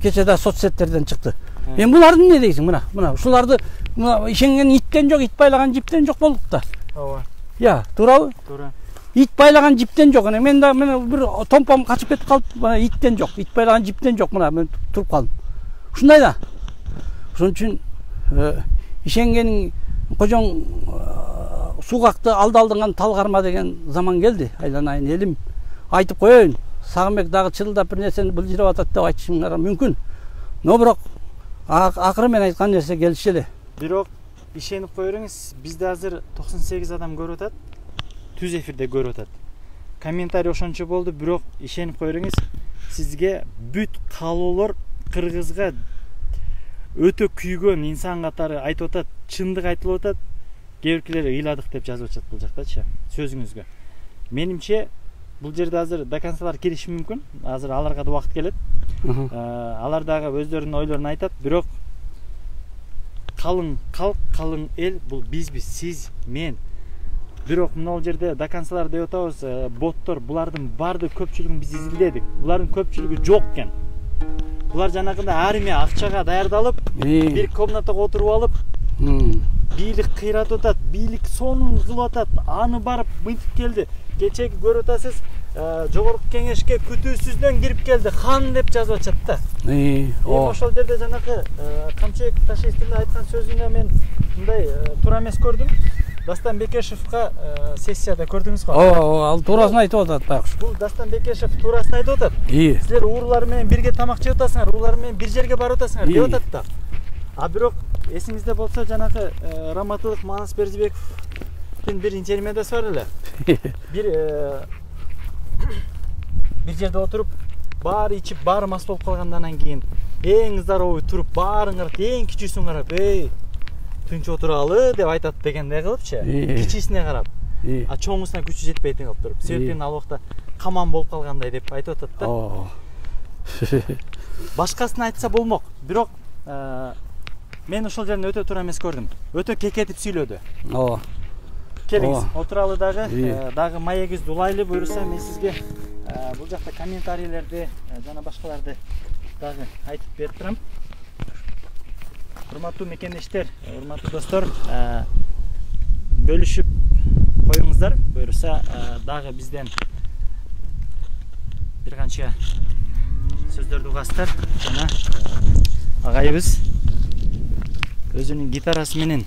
кечеде соцсеттерден чыкты. Эми буларды эмне дейсиң? Мына ушуларды ишенген иттен жок, ит байлаган жиптен жок болдук да. Ооба. Я, туурабы? Туура. Ит байлаган жиптен жок. Мен да бир томпом качып кетип калып, мына иттен жок, ит байлаган жиптен жок. Мына мен туруп калдым. Ушундай да. Ошон үчүн ишенгениң кожоң сугакты алдалдыган талгарма деген заман келди. Айланайын элим. Айтып коеюн. Сагынбек дагы чырылдап бир нерсени былжырап атат деп айтышыңар мүмкүн. Но бирок акыры мен айткан нерсе келиши эле. Бирок ишенип коюңуз, бизде азыр 98 адам көрүп атат. Түз эфирде көрүп атат. Комментарий ошончо болду, бирок ишенип коюңуз, сизге бүт калоолор кыргызга өтө күйгөн инсан катары айтып атат, чындык айтылып атат. Кээ биркилер ыйладык деп жазып атат бул жактачы, сөзүңүзгө. Менимче бул жерде азыр до концалар кириши мүмкүн. Азыр аларга да убакыт келет. Алар дагы өздөрүнүн ойлорун айтат, бирок калың калк, калың эл бул бизбиз, сиз, мен. Бирок мына жерде до концалар деп атабыз, боттор, булардын баардык көпчүлүгүн биз изилдедик. Булардын көпчүлүгү жок экен. Булар жанагындай армия акчага даярдалып, бир комнатага отуруп алып, бийлик кыйратып атат, бийлик сонун кылып атат. Аны барып мынтип келди. Кечеги көрүп атасыз, жогорку кеңешке күтүүсүздөн кирип келди. Хан деп жазып атышат да. Ошол жерде жанакы Камчыбек Ташиевдин айткан сөзүнө мен мындай туура эмес көрдүм. Дастан Бекешевка сессияда көрдүңүз го? Ал туурасын айтып атат байкуш. Бул Дастан Бекешев туурасын айтып атат. Силер урлар менен бирге тамак жеп атасыңар, урлар менен бир жерге барып атасыңар деп атат да. А бирок эсиңизде болсо жанакы Раматылык Манас Бердибековдин бир интервьюсу бар эле. Бир жерде отуруп, баары ичип, баары мас болуп калгандан кийин эң здоровый туруп, баарын карап, эң кичүүсүн карап, тынч отуралы деп айтат дегендей кылыпчы. Кичисине карап. А чоңусуна күчү жетпейтин кылып туруп. Себептен ал убакта каман болуп калгандай деп айтып атат да. Башкасын айтса болмок. Бирок мен ошол жерин өтө туура эмес көрдүм. Өтө кекетип сүйлөдү. Келиңиз, отуралы дагы маегибизди улайлы. Буюрса мен сизге бул жакта комментарийлерди жана башкаларды дагы айтып берип турам. Урматтуу мекендештер, урматтуу достор, бөлүшүп коюңуздар. Буюрса дагы бизден бир канча сөздөрдү угасыздар. Жана агайыбыз өзүнүн гитарасы менен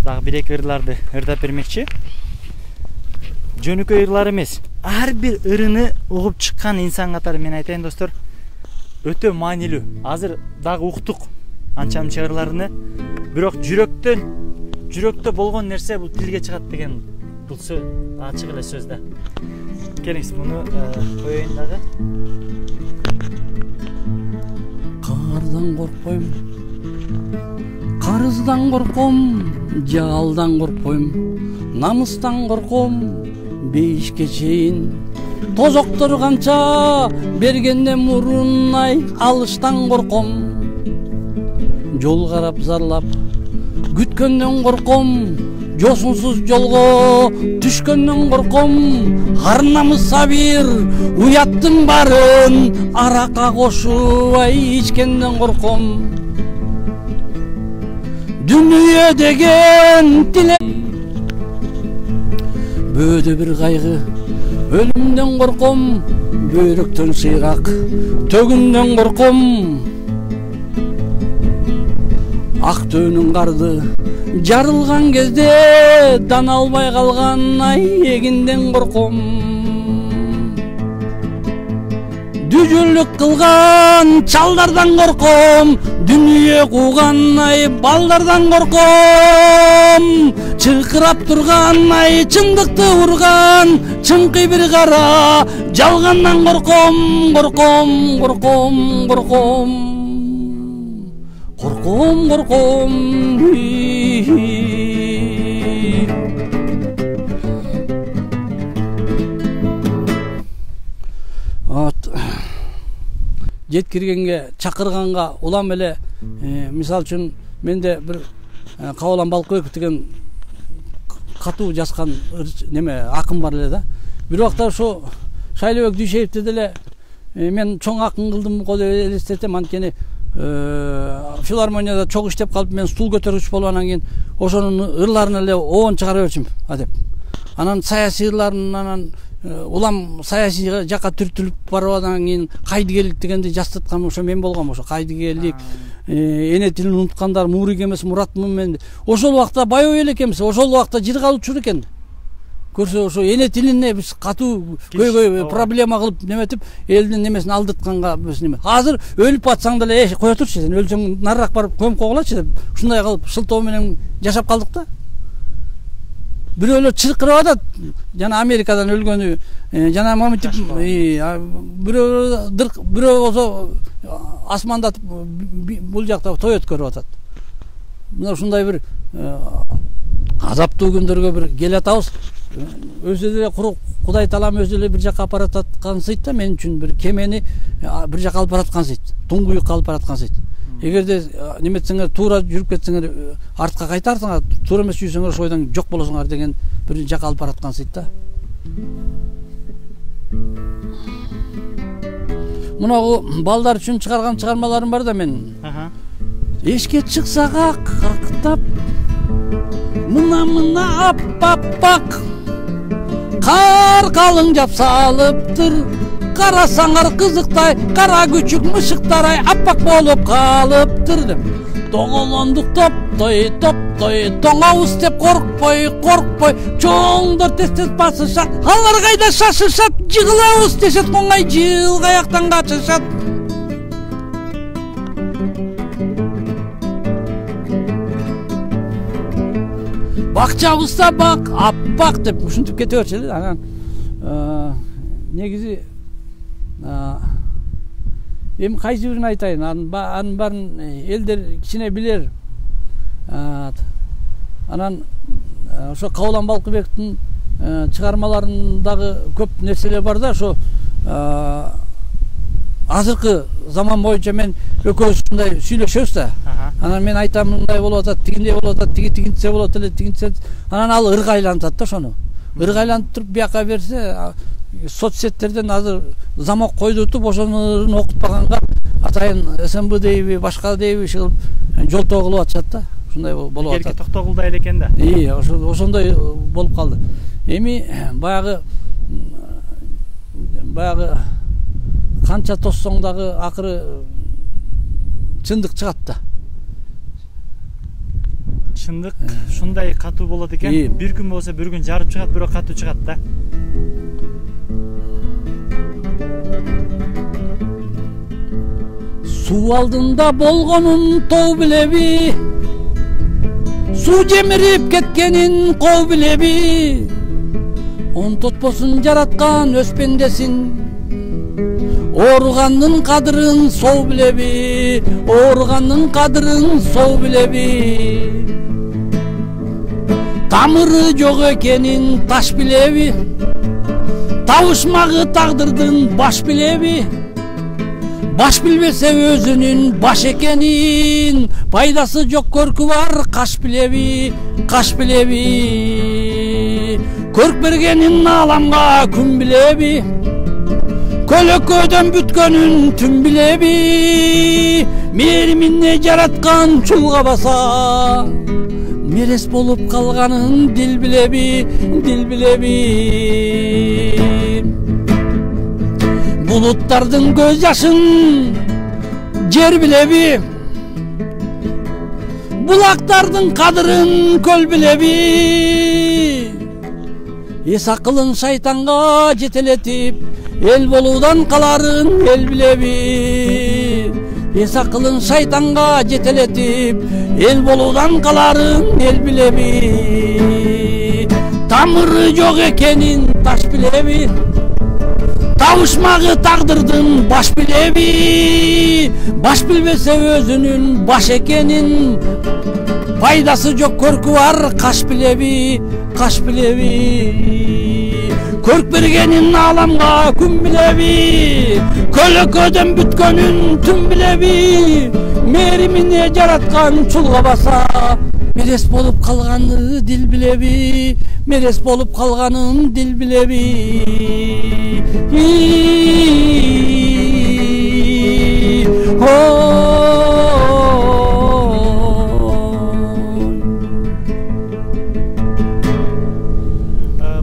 дагы бир-эки ырларды ырдап бермекчи. Жөнөкөй ырлар эмес, ар бир ырыны угуп чыккан инсан катары мен айтайын достор, өтө маанилүү. Азыр дагы уктук анча-мынча ырларыны, бирок жүрөктө болгон нерсе бул тилге чыгат деген бул ачык эле сөз да. Келиңиз, муну коеюн дагы. Кардан коркпойм, карыздан корком, жалдан коркпойм, намыстан корком, бейишке чейин тозоктор канча бергенден мурун алыштан корком. Жол карап зарлап күткөндөн корком, жосунсуз жолго түшкөндөн корком. Ар намыс сабир уяттын барын аракка кошуп ичкенден корком. Дүнүйө деген тиле бөөдө бир кайгы, өлүмдөн корком, бөйрөктөн сыйгак төгүндөн корком. Ак төөнүн карды жарылган кезде дан албай калган эгинден корком. Дүжүлүк кылган чалдардан корком, дүнүйө кууган балдардан корком. Чыркырап турган чындыкты урган чыңкый бир кара жалгандан корком, корком, корком, корком. Корком, корком. Жеткиргенге, чакырганга улам эле, мисал үчүн менде бир Кабалан Балкыбеков деген катуу жазган неме акын бар эле да. Бир убакта ошо Шайлообек Дүйшеевди деле мен чоң акын кылдым го деп элестетем. Анткени филармонияда чогуу иштеп калып мен стул көтөргүч болуп анан кийин ошонун ырларын эле оон чыгара берчүм деп. Анан саясий ырларын анан улам саясий жакка түртүлүп барып анан кийин кайдыгерлик дегенди жастаткан ошо мен болгом. Ошо кайдыгерлик, эне тилин унуткандар, Мурик эмес Муратмын мен. Ошол убакта баяу эле экенбиз, ошол убакта жыргалуучу экен. Көрсө ошо эне тилине биз катуу көйгөй проблема кылып неметип, элдин немесин алдыртканга биз неме. Азыр өлүп атсаң деле кое турчу, сен өлсөң нарыраак барып көмүп койгулачы деп ушундай кылып шылтоо менен жашап калдык да. Бирөөлөр чыркырап атат, жана Америкадан өлгөнү, жана моментип бирөө болсо асмандатып бул жакта той өткөрүп атат. Мына ушундай бир азаптуу күндөргө бир келе атабыз. Өзү деле Кудай таалам өзү эле бир жакка апарып аткан сыйт да, мен үчүн бир кемени бир жакка алып бараткан сыйт. Туңгуюкка алып бараткан сыйт. Эгерде неметсеңер, туура жүрүп кетсеңер, артка кайтарсаңар, туура эмес жүрсөңөр ошол бойдон жок болосуңар деген бир жакка алып бараткан сыйт да. Мунагу балдар үчүн чыгарган чыгармаларым бар да мен. Эшке чыксак актап, мына аппак Кар калың жапсалыптыр, карасаңар кызыктай, кара күчүк мышыктар аппак болуп калыптыр деп. Тоңолондук топтой, тоңобуз деп коркпой, чоңдор тез басышат, алар кайда шашышат, жыгылабыз дешет, оңай жылгаяктан качышат. Бакчабызда бак, аппак деп ушинтип кете берчү эле. Анан негизи эми кайсы бирин айтайын, анын баарын элдер кичине билер. Анан ошо Кабылан Балкыбектин чыгармаларындагы көп нерселер бар да, ошо азыркы заман боюнча мен экөөбүз мындай сүйлөшөбүз да. Анан мен айтам, мындай болуп атат, тигиндей болуп атат, тигинтсе болот эле, тигинтсе. Анан ал ырга айланып атат да ошону. Ырга айланып туруп бияка берсе, соцсеттерден азыр замок койдуртуп, ошонун окутпаганга атайын СМБ дейби, башка дейби иши жолтоо кылып атышат да. Ушундай болуп атат. Эрке токтогулдай эле экен да. Ошондой болуп калды. Эми баягы канча тоссоң дагы акыры чындык чыгат да. Чындык ушундай катуу болот экен. Бир күн болсо бир күн жарып чыгат, бирок катуу чыгат да. Суу алдында болгонун тоо билеби, суу жемирип кеткенин коо билеби, онтотпосун жараткан өз пендесин, ооругандын кадырын соо билеби, ооругандын кадырын соо билеби, тамыры жок экенин таш билеби, табышмагы тагдырдын баш билеби, баш билбесе өзүнүн баш экенин, пайдасы жок көркү бар каш билеби, каш билеби, көрк бергенин ааламга күн билеби, көлөкөдөн бүткөнүн түн билеби, мээримине жараткан чулга баса, мерес болуп калганын дил билеби, дил билеби. Булуттардын көз жашын жер билеби, булактардын кадырын көл билеби, эс акылын шайтанга жетелетип, эл болуудан каларын эл билеби, эс акылын шайтанга жетелетип, эл болуудан каларын эл билеби, тамыры жок экенин таш билеби, табышмагы тагдырдын баш билеби, баш билбесе өзүнүн баш экенин, пайдасы жок көркү бар каш билеби, каш билеби, көрк бергенин ааламга күн билеби, көлөкөдөн бүткөнүн түн билеби, мээримине жараткан чулга баса, мерес болуп калганы дил билеби, мерес болуп калганын дил билеби.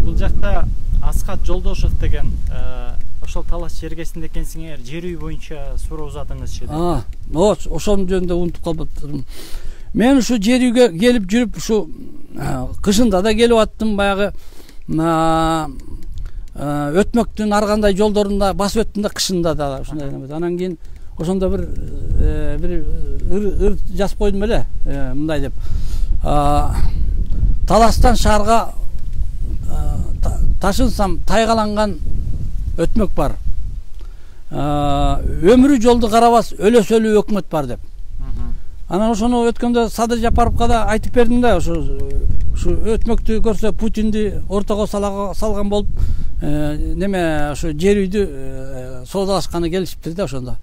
Бул жакта Аскат Жолдошов деген ошол талаш жергесинде экенсиңер, жер үй боюнча суроо узатыңызчы. Ошонун жөнүндө унутуп калыптырмын. Мен ушу жер үйгө келип жүрүп, ушу кышында да келип аттым, баягы өтмөктүн ар кандай жолдорунда басып өттүм да, кышында да ушундай. Анан кийин ошондо бир ыр жазып койдум эле, мындай деп. Таластан шаарга ташынсам тайгаланган өтмөк бар. Өмүрү жолду карабас, өлөсөлүү өкмөт бар деп. Анан ошону өткөндө Садыр Жапаровго да айтып бердим да, ушу өтмөктү көрсө Путинди ортого салган болуп, неме ушу жер үйдү соодалашканы келишиптир да ошондо.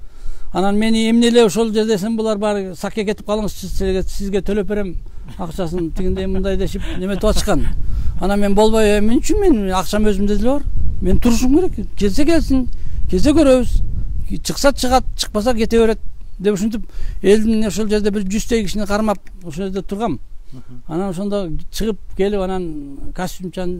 Анан мени эмне эле ошол жерде сен булар баары сакке кетип калыңызчы, сизге төлөп берем акчасын, тигиндей мындай дешип неметип атышкан. Анан мен болбой, эмне үчүн, мен акчам өзүмдө деле бар. Мен турушум керек. Келсе келсин, келсе көрөбүз. Чыкса чыгат, чыкпаса кете берет деп ушинтип элдин ошол жерде бир 100 кишини кармап ошол жерде тургам. Анан ошондо чыгып келип анан костюмчан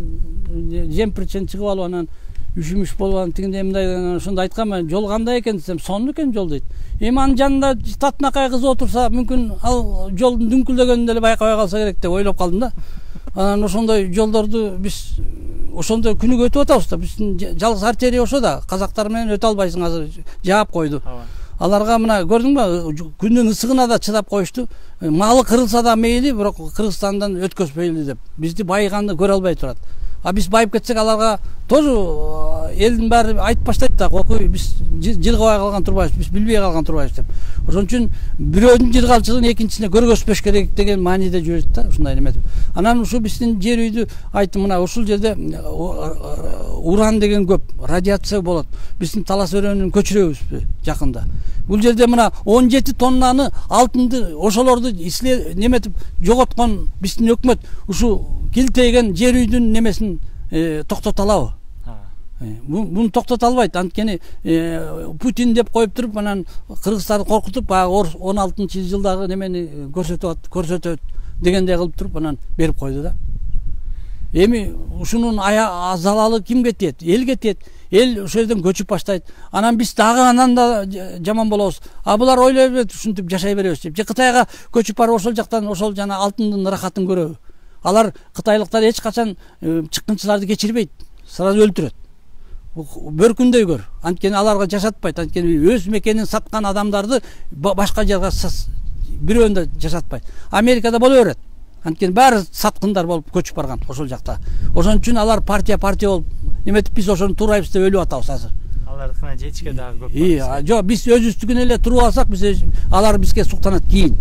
жемпирчен чыгып алып анан үшүмүш болуп анан тигиндей мындай ошондо айткам мен жол кандай экен десем сонун экен жол дейт. Эми анын жанында татынакай кыз отурса мүмкүн ал жолдун дүңкүлдөгөнүн деле байкабай калса керек деп ойлоп калдым да. Анан ошондой жолдорду биз ошондой күнүгө өтүп атабыз да. Биздин жалгыз артерия ошо да. Казактар менен өтө албайсың азыр жаап койду. Аларга мына көрдүңбү күндүн ысыгына да чыдап коюшту. Малы кырылса да мейли, бирок Кыргызстандан өткөзбөйлү деп. Бизди байыганды көрө албай турат. А биз байып кетсек аларга тоже элдин баары айтып баштайт да, кокуй биз жыргабай калган турбайбыз, биз билбей калган турбайбыз деп. Ошон үчүн бирөөнүн жыргалчылыгын экинчисине көргөзбөш керек деген мааниде жүрөт да, ушундай неметип. Анан ушу биздин жер үйдү айттым, мына ушул жерде уран деген көп, радиация болот. Биздин талас өрөөнүн көчүрөбүзбү жакында. Бул жерде мына 17 тоннаны алтынды ошолорду неметип жоготкон биздин өкмөт ушу килтейген жер үйдүн немесин токтото алабы? Буну токтото албайт. Анткени Путин деп коюп туруп анан кыргыздарды коркутуп, баягы 16-жылдагы немени көрсөтөт дегендей кылып туруп анан берип койду да. Эми ушунун залалы кимге тиет? Элге тиет. Эл ошол жерден көчүп баштайт. Анан биз дагы анан да жаман болобуз. А булар ойлой берет, ушинтип жашай беребиз деп. Же Кытайга көчүп барып ошол жактан ошол жана алтындын ырахатын көрөбү. Алар кытайлыктар эч качан чыккынчыларды кечирбейт. Сразу өлтүрөт. Бөркүндөй көр. Анткени аларга жашатпайт. Анткени өз мекенин саткан адамдарды башка жерге бирөөндө жашатпайт. Америкада боло берет. Анткени баары саткындар болуп көчүп барган ошол жакта. Ошон үчүн алар партия болуп неметип биз ошону туурайбыз деп өлүп атабыз азыр. Алардыкына жетишке дагы көп. Жок, биз өзүбүздүкүнө эле туруп алсак, биз алар бизге суктанат кийин.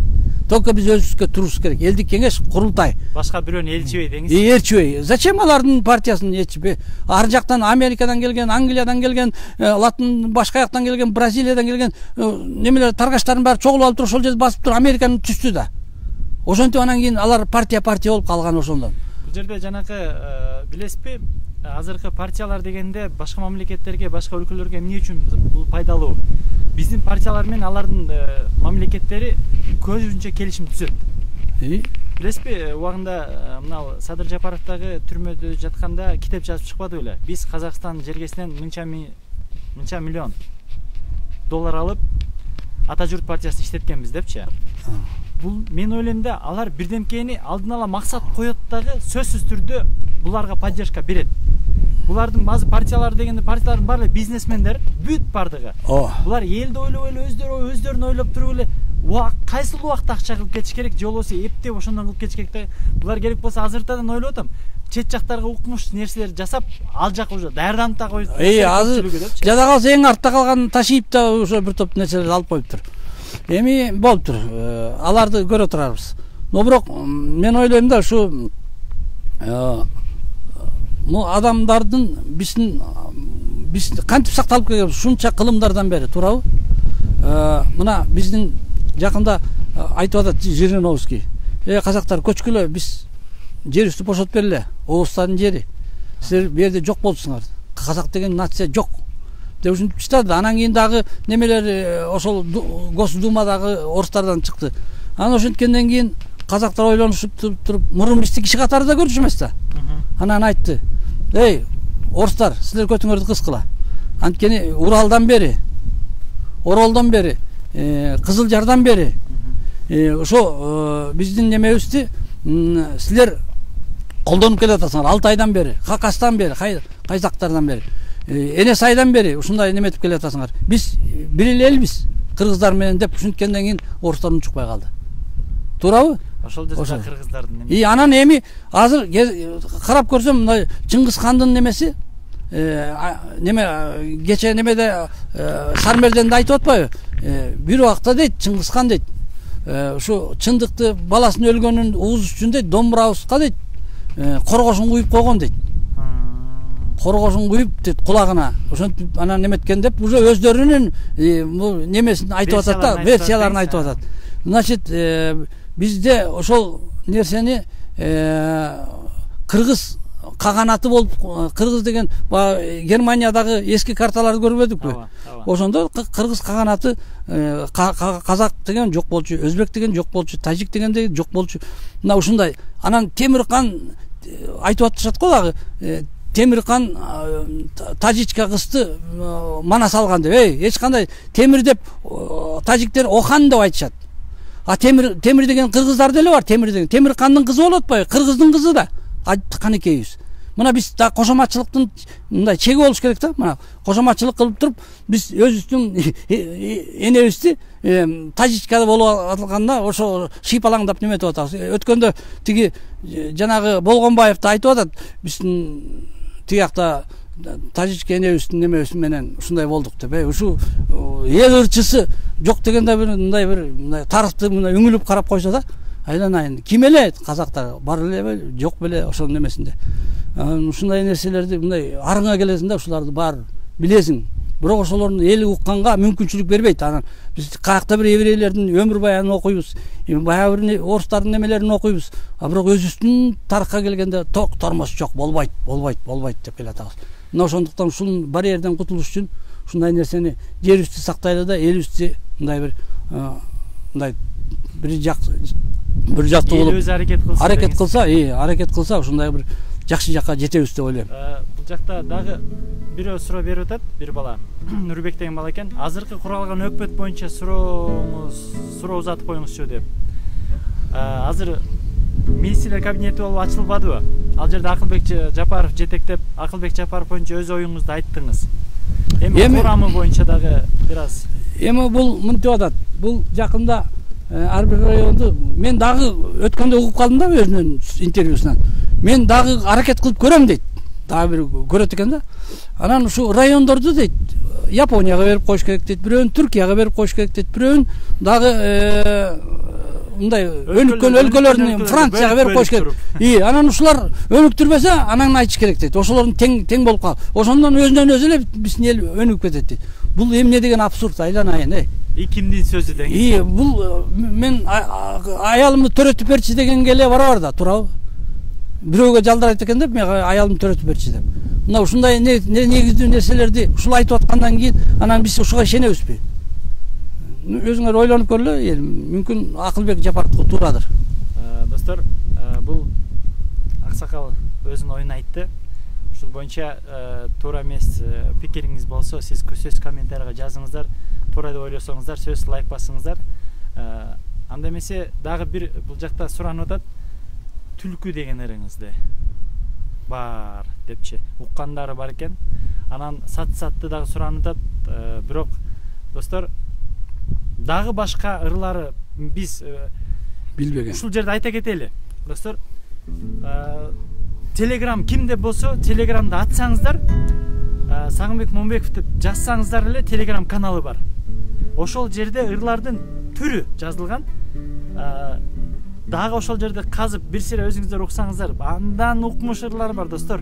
Только биз өзүбүзгө турушубуз керек. Элдик кеңеш курултай. Башка бирөөнү элчибей деңиз. Элчибей. Зачем алардын партиясын элчибей? Ар жактан Америкадан келген, Англиядан келген, Латын башка жактан келген, Бразилиядан келген немелер таргаштардын баары чогулуп алып туруп ошол жерде басып туруп Американы түздү да. Ошентип анан кийин алар партия болуп калган ошондон. Бул жерде жанакы билесизби, азыркы партиялар дегенде башка мамлекеттерге, башка өлкөлөргө эмне үчүн бул пайдалуу? Биздин партиялар менен алардын мамлекеттери көбүнчө келишим түзөт. Билесизби, убагында мына Садыр Жапаровдагы түрмөдө жатканда китеп жазып чыкпады беле? Биз Казакстан жергесинен мынча миллион доллар алып ата журт партиясын иштеткенбиз депчи. Бул мен ойлойм да, алар бирдемкени алдын ала максат коет дагы сөзсүз түрдө буларга поддержка берет. Булардын базы партиялар дегенде партиялардын баары бизнесмендер бүт бардыгы. Булар элди ойлоп эле өздөрүн ойлоп туруп эле кайсыл убакта акча кылып кетиш керек, же болбосо эптеп ошондон кылып кетиш керек да. Булар керек болсо азыртадан ойлоп атам. Чет жактарга укмуш нерселер жасап, ал жак уже даярданып да коюп. Азыр жада калса эң артта калган Ташиев да ошо бир топ нерселерди алып коюптур. Эми болуптур. Аларды көрө турарбыз. Но бирок мен ойлойм да ушу адамдардын биздин кантип сакталып келген ушунча кылымдардан бери, туурабы? Мына биздин жакында айтып атат Жириновский. Казактар көчкүлө, биз жерибизди бошотуп бергиле. Оғуздардын жери. Силер бу жерде жок болупсуңар. Казак деген нация жок. Деп ушинтип чыктады. Анан кийин дагы немелер ошол Госдумадагы орустардан чыкты. Анан ошенткенден кийин казактар ойлонушуп туруп, мурун бизди киши катарында көрчү эмес да. Анан айтты: "Эй, орустар, силер көтүңөрдү кыскыла. Анткени Уралдан бери, Оролдон бери, Кызыл Жардан бери ошо биздин немебизди силер колдонуп келатасыңар. 6 айдан бери, Хакастан бери, Кайзактардан бери, Энес айдан бери ушундай неметип келатасыңар. Биз бир эле элбиз, кыргыздар менен" деп ушинткенден кийин орустар унчукпай калды. Туурабы? Ошол жерде кыргыздардын. Анан эми азыр карап көрсөм, мына Чыңгыз хандын немеси неме кече немеде Сармерденде айтып атпайбы? Бир убакта дейт Чыңгыз хан дейт, ушу чындыкты баласынын өлгөнүн ууз үчүн дейт, домбурабызга дейт коргошун куюп койгон дейт. Коргошун куюп дейт кулагына. Ошентип анан неметкен деп уже өздөрүнүн немесин айтып атат да, версияларын айтып атат. Значит, bizde ошол нерсени кыргыз каганаты болуп кыргыз деген Германиядагы эски карталарды көрбөдүкпү? Ошондо кыргыз каганаты, казак деген жок болчу, өзбек деген жок болчу, тажик деген де жок болчу. Мына ушундай. Анан Темиркан айтып атышат го дагы. Темиркан тажичка кызды мана салган деп. Эч кандай Темир деп тажиктер Охан деп айтышат. А Темир деген кыргыздар деле бар. Темиркандын кызы болот атпайбы? Кыргыздын кызы да. Канекейбиз. Мына биз да кошоматчылыктын мындай чеги болуш керек да. Мына кошоматчылык кылып туруп биз өзүбүздүн энебизди тажичкада болуп атылганда ошо шыйпалаңдап неметип атабыз. Өткөндө тиги жанагы Болгонбаев да айтып атат. Биздин тиякта тажичка энебиздин немебиз менен ушундай болдук деп. Ушу эл ырчысы жок дегенде мындай бир тарыхты мындай үңүлүп карап койсо да, айланайын. Ким эле казактар бар элеби, жок беле ошонун немесинде. Ушундай нерселерди мындай арыңа келесиң да, ушуларды бар билесиң. Бирок ошолордун эли укканга мүмкүнчүлүк бербейт. Анан биз каякта бир еврейлердин өмүр баянын окуйбуз, баягы бир орустардын немелерин окуйбуз. А бирок өзүбүздүн тарыхка келгенде ток тормош жок, болбойт деп келатабыз. Мына ошондуктан ушул барьерден кутулуш үчүн ушундай нерсени жерибизди сактайлы да, элибизди мындай бир жактуу болуп аракет кылса ушундай бир жакшы жакка жетебиз деп ойлойм. Бул жакта дагы бирөө суроо берип атат, бир бала. Нурбек деген бала экен. Азыркы куралган өкмөт боюнча суроо узатып коюңузчу деп. Азыр министрлер кабинети болуп ачылбадыбы? Ал жерде Акылбек Жапаров жетектеп, Акылбек Жапаров боюнча өз оюңузду айттыңыз. Эми курамы боюнча дагы бир аз. Эми бул мынтип атат. Бул жакында ар бир районду мен дагы өткөндө угуп калдым да өзүнүн интервьюсунан. Мен дагы аракет кылып көрөм дейт. Дагы бир көрөт экен да. Анан ушу райондорду дейт, Японияга берип коюш керек дейт, бирөөнү Түркияга берип коюш керек дейт, бирөөнү дагы мындай өнүккөн өлкөлөрдүн Францияга берип коюш керек. Анан ушулар өнүктүрбөсө, анан айтыш керек дейт. Ошолордун тең болуп калып, ошондон өзүнөн өзү эле биздин эл өнүгүп кетет дейт. Бул эмне деген абсурд, айланайын. Кимдин сөзү деген? Бул мен аялымды төрөтүп берчи дегенге эле барабар да, туурабы? Бирөөгө жалдарайт экен деп, мен аялымды төрөтүп берчи деп. Мына ушундай негиздүү нерселерди ушул айтып аткандан кийин, анан биз ушуга ишенебизби? Өзүңөр ойлонуп көргүлө, мүмкүн Акылбек Жапаровдуку туурадыр. Достор, бул аксакал өзүнүн оюн айтты. Ушул боюнча туура эмес пикириңиз болсо, сиз сөз комментарийга жазыңыздар. Туура деп ойлосоңуздар, сөз лайк басыңыздар. Анда эмесе дагы бир бул жакта суранып атат. Түлкү деген ырыңызды бар депчи уккандары бар экен. Анан сатты дагы суранып атат. Бирок достор, дагы башка ырлары биз билбеген. Ушул жерде айта кетели. Достор, Телеграм кимде болсо, Телеграмда атсаңыздар, Сагынбек Момбеков деп жазсаңыздар эле Телеграм каналы бар. Ошол жерде ырлардын түрү жазылган. Дагы ошол жерде казып бир сире өзүңүздөр уксаңыздар, андан укмуш ырлар бар, достор.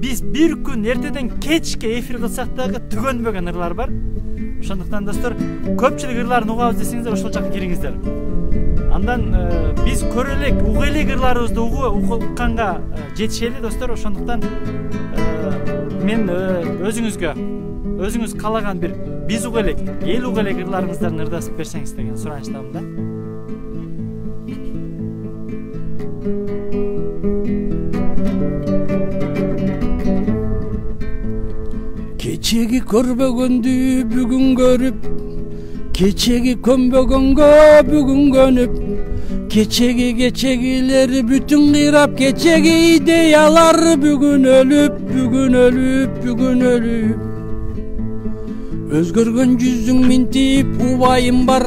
Биз бир күн эртеден кечке эфир кылсак дагы түгөнбөгөн ырлар бар. Ошондуктан достор, көпчүлүк ырларын угабыз десеңиздер, ошол жакка кириңиздер. Андан биз көрөлек, угелек ырларыбызды укканга жетишели, достор. Ошондуктан мен өзүңүз каалаган бир биз угелек, эл угелек ырларыңыздарын ырдасып берсеңиз деген суранычтамын да. Кечеги көрбөгөндү бүгүн көрүп, кечеги көнбөгөнгө бүгүн көнүп, кечегилер бүтүн кыйрап, кечеги идеялар бүгүн өлүп. Өзгөргөн жүзүң минтип убайым бар,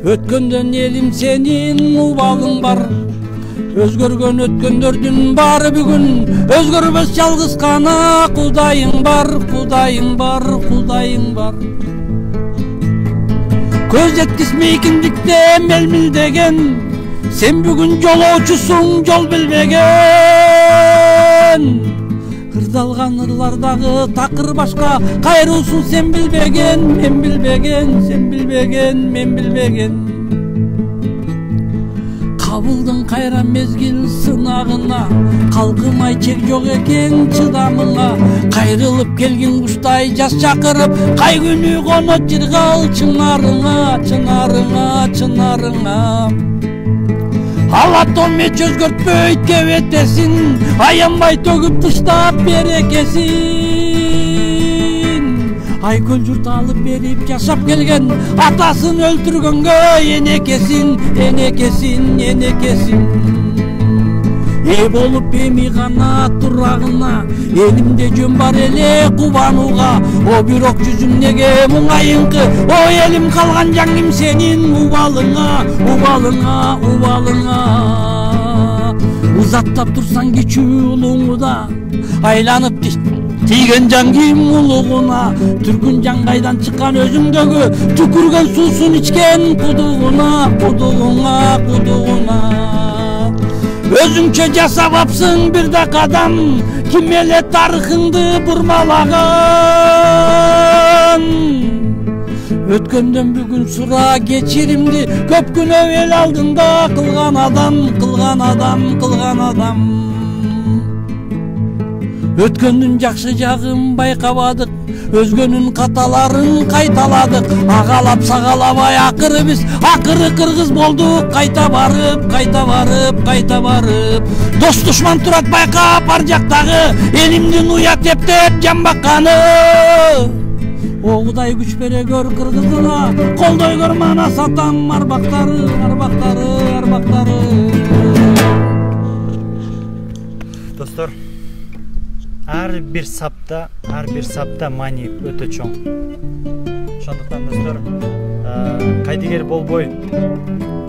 өткөндөн элим сенин убалың бар. Өзгөргөн өткөндөрдүн баары бүгүн, өзгөрбөс жалгыз гана Кудайың бар. Көз жеткизмей кимдикте мелмилдеген, сен бүгүн жолоочусуң, жол билбеген. Ырдалган ырлардагы такыр башка, кайрылсың сен билбеген, мен билбеген, сен билбеген, мен билбеген. кабылдың кайра мезгил сынагына, калкымай чек жок экен чыдамыңа. Кайрылып келген куштай жас чакырып, кай күнү конот жыргал чынарыңа, чынарыңа, чынарыңа. Алатоме чөзгөртпөй кебетесин, аянбай төгүп тыштап берекесин. Айкөл журт алып берип жашап келген, атасын өлтүргөнгө энекесин, энекесин, энекесин. Болуп эми гана турагына, элимде жөн бар эле кубанууга. О бирок жүзүм неге муңайыңкы, о элим калган жаңым сенин убалыңа, убалыңа, убалыңа. Узаттап турсаң кичүү улуңу да, айланып тийген жан ким улугуна. Түргүн жан кайдан чыккан өзүңдөгү, түкүргөн суусун ичкен кудугуна, кудугуңа, кудугуна. Өзүңчө жасап апсың бир да кадам, ким эле тарыхыңды бурмалаган. Өткөндөн бүгүн сура кечиримди, көп күнөө эл алдында кылган адам, кылган адам, кылган адам. Өткөндүн жакшы жагын байкабадык, өзгөнүн каталарын кайталадык. Агалап сагалабай акыры биз, акыры кыргыз болдук. Кайта барып, кайта барып, кайта барып. Дос душман турат байкап ар жактагы, элимдин уят эптеп жан бакканы. О Кудай күч бере көр кыргызына, колдой көр мана сатам арбактары, арбактары, арбактары. Достор, ар бир сапта маани өтө чоң. Ошондуктан достор, кайдыгер болбой,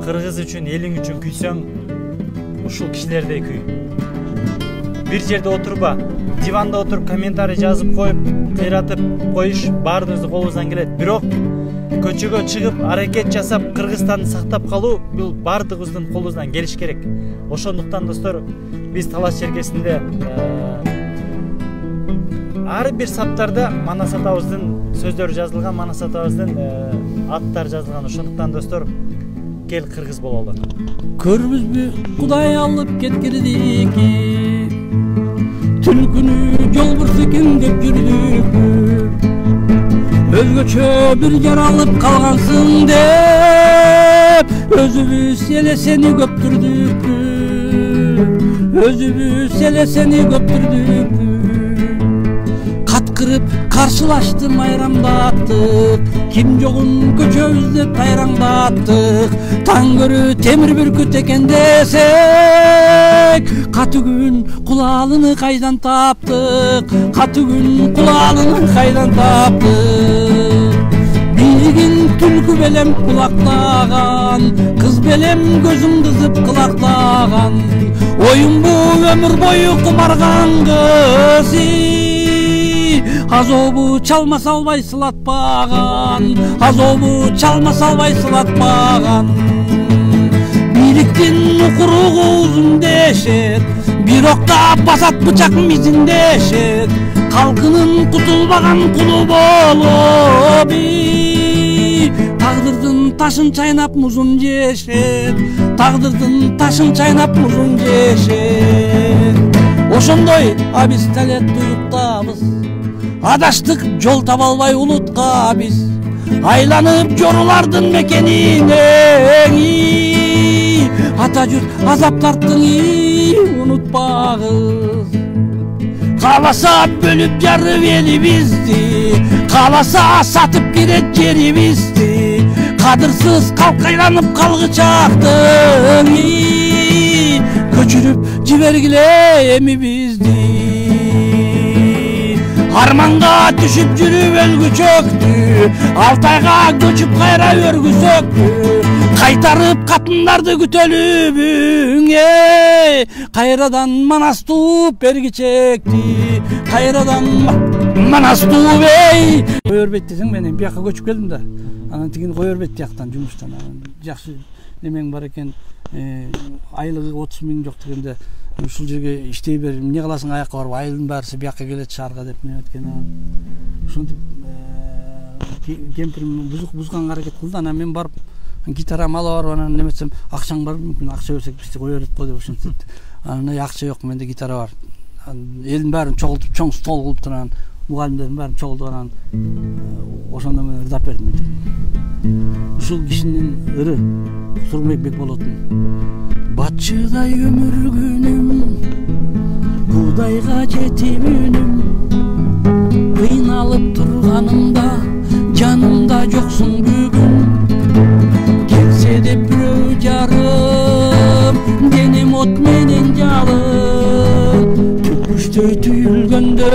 кыргыз үчүн, элиң үчүн күйсөң, ушул кишилердей күй. Бир жерде отурба, диванда отуруп комментарий жазып коюп, кыйратып коюш баарыбыздын колубуздан келет. Бирок көчөгө чыгып, аракет жасап, Кыргызстанды сактап калуу бул баардыгыбыздын колубуздан келиш керек. Ошондуктан достор, биз Талас чергесинде ар бир саптарда Манас атабыздын сөздөрү жазылган, Манас атабыздын аттары жазылган. Ошондуктан достор, кел кыргыз бололу. Көрбүзбү Кудай алып кеткирдик, түлкүнү жолбурсекин деп жүрдүк. Өзгөчө бир жар алып калгансың деп, өзүбүз эле сени көптүрдүк. Өзүбүз эле сени көптүрдүк. Кырып каршылашты майрамдаттык, ким жогун көчөбүздө тайраңдаттык. Таң көрү темир бүркүт экен десек, каты күн кулалыны кайдан таптык, каты күн кулалыны кайдан таптык. Биригин түлкү белем кулактаган, кыз белем көзүң кызып кылактаган. Оюн бу өмүр бою кумарган кыз, азобу чалма салбай сылатпаган, азобу чалма салбай сылатпаган. Бириктин укуругу узун дешет, бирокта басат бычак мизин дешет. Калкынын кутулбаган кулу болуп, тагдырдын ташын чайнап музун жешет, тагдырдын ташын чайнап музун жешет. Ошондой абиз талет туюктабыз, адаштык жол таба албай улутка биз, айланып жорулардын мекенине. Ата журт азап тарттың, унутпагыз. Кааласа бөлүп жарып элибизди, кааласа сатып кирет жерибизди. Кадырсыз калкайланып калгычактың, көчүрүп жибергиле эми бизди. Арманга түшүп жүрүп өлгүчөктү, Алтайга көчүп кайра өргүсөктү. Кайтарып катындарды күтөлүбүң, кайрадан Манас тууп бергичекти, кайрадан Манас тууп. Кой өрбейт десең, мен бияка көчүп келдим да, анан тигин кой өрбейт жактан жумуштан. Жакшы немең бар экен, айлыгы 30 000 жок дегенде, ушул жерге иштей бер, эмне кыласың, аякка барып айылдын баарысы бияка келет шаарга деп неметкен. Ошентип кемпирим бузганга аракет кылды. Анан мен барып гитарамды алып барып анан неметсем акчаң барбы, мүмкүн акча берсек бизди кое берет го деп ушинтип. Анан акча жок, менде гитара бар. Элдин баарын чогултуп чоң стол кылып турган, мугалимдердин баарын чогултуп анан ошондо мен ырдап бердим. Ушул кишинин ыры Турмекбек болотун. Батчыдай өмүр күнүм, Кудайга жетип үнүм, кыйналып турганымда жанымда жоксуң бүгүн. Келсе деп бирөө жарым, денем от менен жалын. Күчтөй түйүлгөндө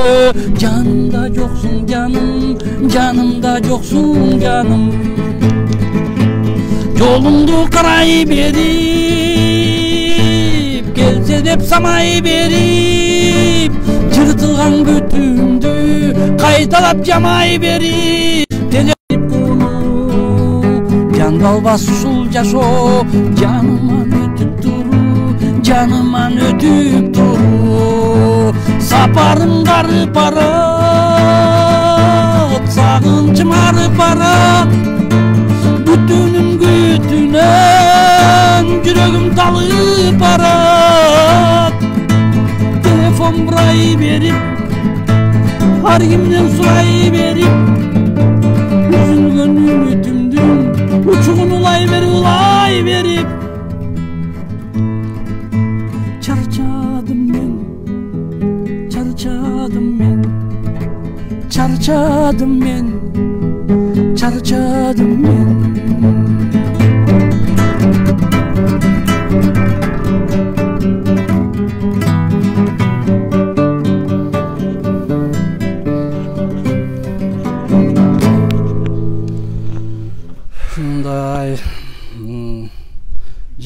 жанымда жоксуң жаным, жанымда жоксуң жаным. Жолуңду карай берип, келсе деп самай берип, жыртылган күтүмдү кайталап жамай берип, телеп кууну жан калбас ушул жашоо, жаныман өтүп туру, жаныман өтүп туру. Сапарым карып барат, сагынчым арып барат, бүтүнүм күтүнөн жүрөгүм талып барат. Телефон бурай берип, ар кимден сурай берип, үзүлгөн үмүтүмдүн учугун улай берип. Чарчадым мен, чарчадым мен, чарчадым мен, чарчадым мен.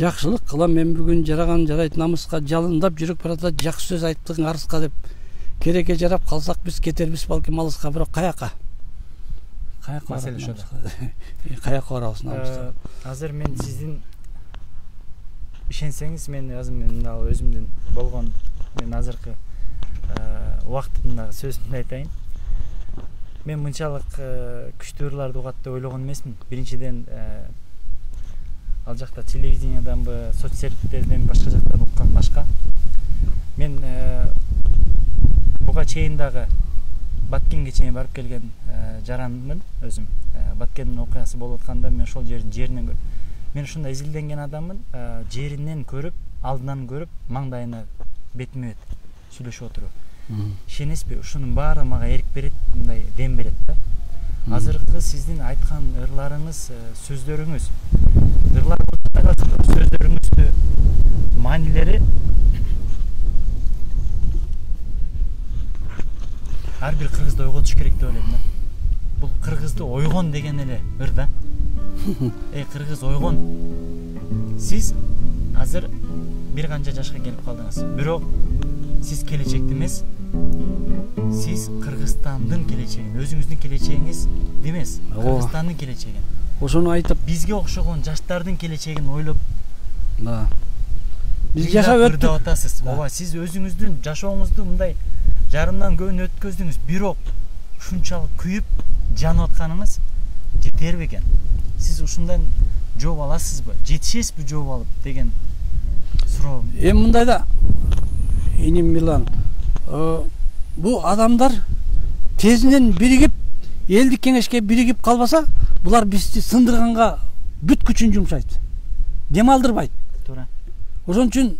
Жакшылык кылам мен бүгүн, жараган жарайт намыска, жалындап жүрүп баратат, жакшы сөз айттың арыска деп. Керекке жарап калсак биз кетербиз балким алыска, бирок каяка? Каяка маселе ошондо. Каяка барабыз намыста. Азыр мен сиздин ишенсеңиз, мен өзүмдүн болгон мен азыркы убактымдагы сөзүмдү айтайын. Мен мынчалык күчтүү ырларды угат деп ойлогон эмесмин. Биринчиден ал жакта телевиденияданбы, соцсервистерден башка жактан уккан башка. Мен буга чейин дагы Баткенге чейин барып келген жаранмын өзүм. Баткендин окуясы болуп атканда мен ошол жеринен көрүп, мен ушундай изилденген адаммын. Жеринен көрүп, алдынан көрүп, маңдайына бетиме бет сүйлөшүп отуруп. Ишенесизби, ушунун баары мага эрк берет, мындай дем берет да. Азыркы сиздин айткан ырларыңыз, сөздөрүңүз, сөздөрүңүздү маанилери ар бир кыргызды ойготуш керек деп ойлойм да. Бул кыргызды ойгон деген эле ыр да. Кыргыз ойгон. Сиз азыр бир канча жашка келип калдыңыз. Бирок сиз келечекти эмес, сиз Кыргызстандын келечегин, өзүңүздүн келечегиңиз эмес, Кыргызстандын келечегин. Ошону айтып, бизге окшогон жаштардын келечегин ойлоп, биз жашап өттүк. Атасыз. Ооба, сиз өзүңүздүн жашооңузду мындай жарымдан көбүн өткөздүңүз, бирок ушунчалык күйүп жанып атканыңыз жетерби экен? Сиз ушундан жооп аласызбы? Жетишесизби жооп алып деген суроо. Мындай да, иним Милан, бу адамдар тезинен биригип, элдик кеңешке биригип калбаса, булар бизди сындырганга бүт күчүн жумшайт. Дем алдырбайт. Туура. Ошон үчүн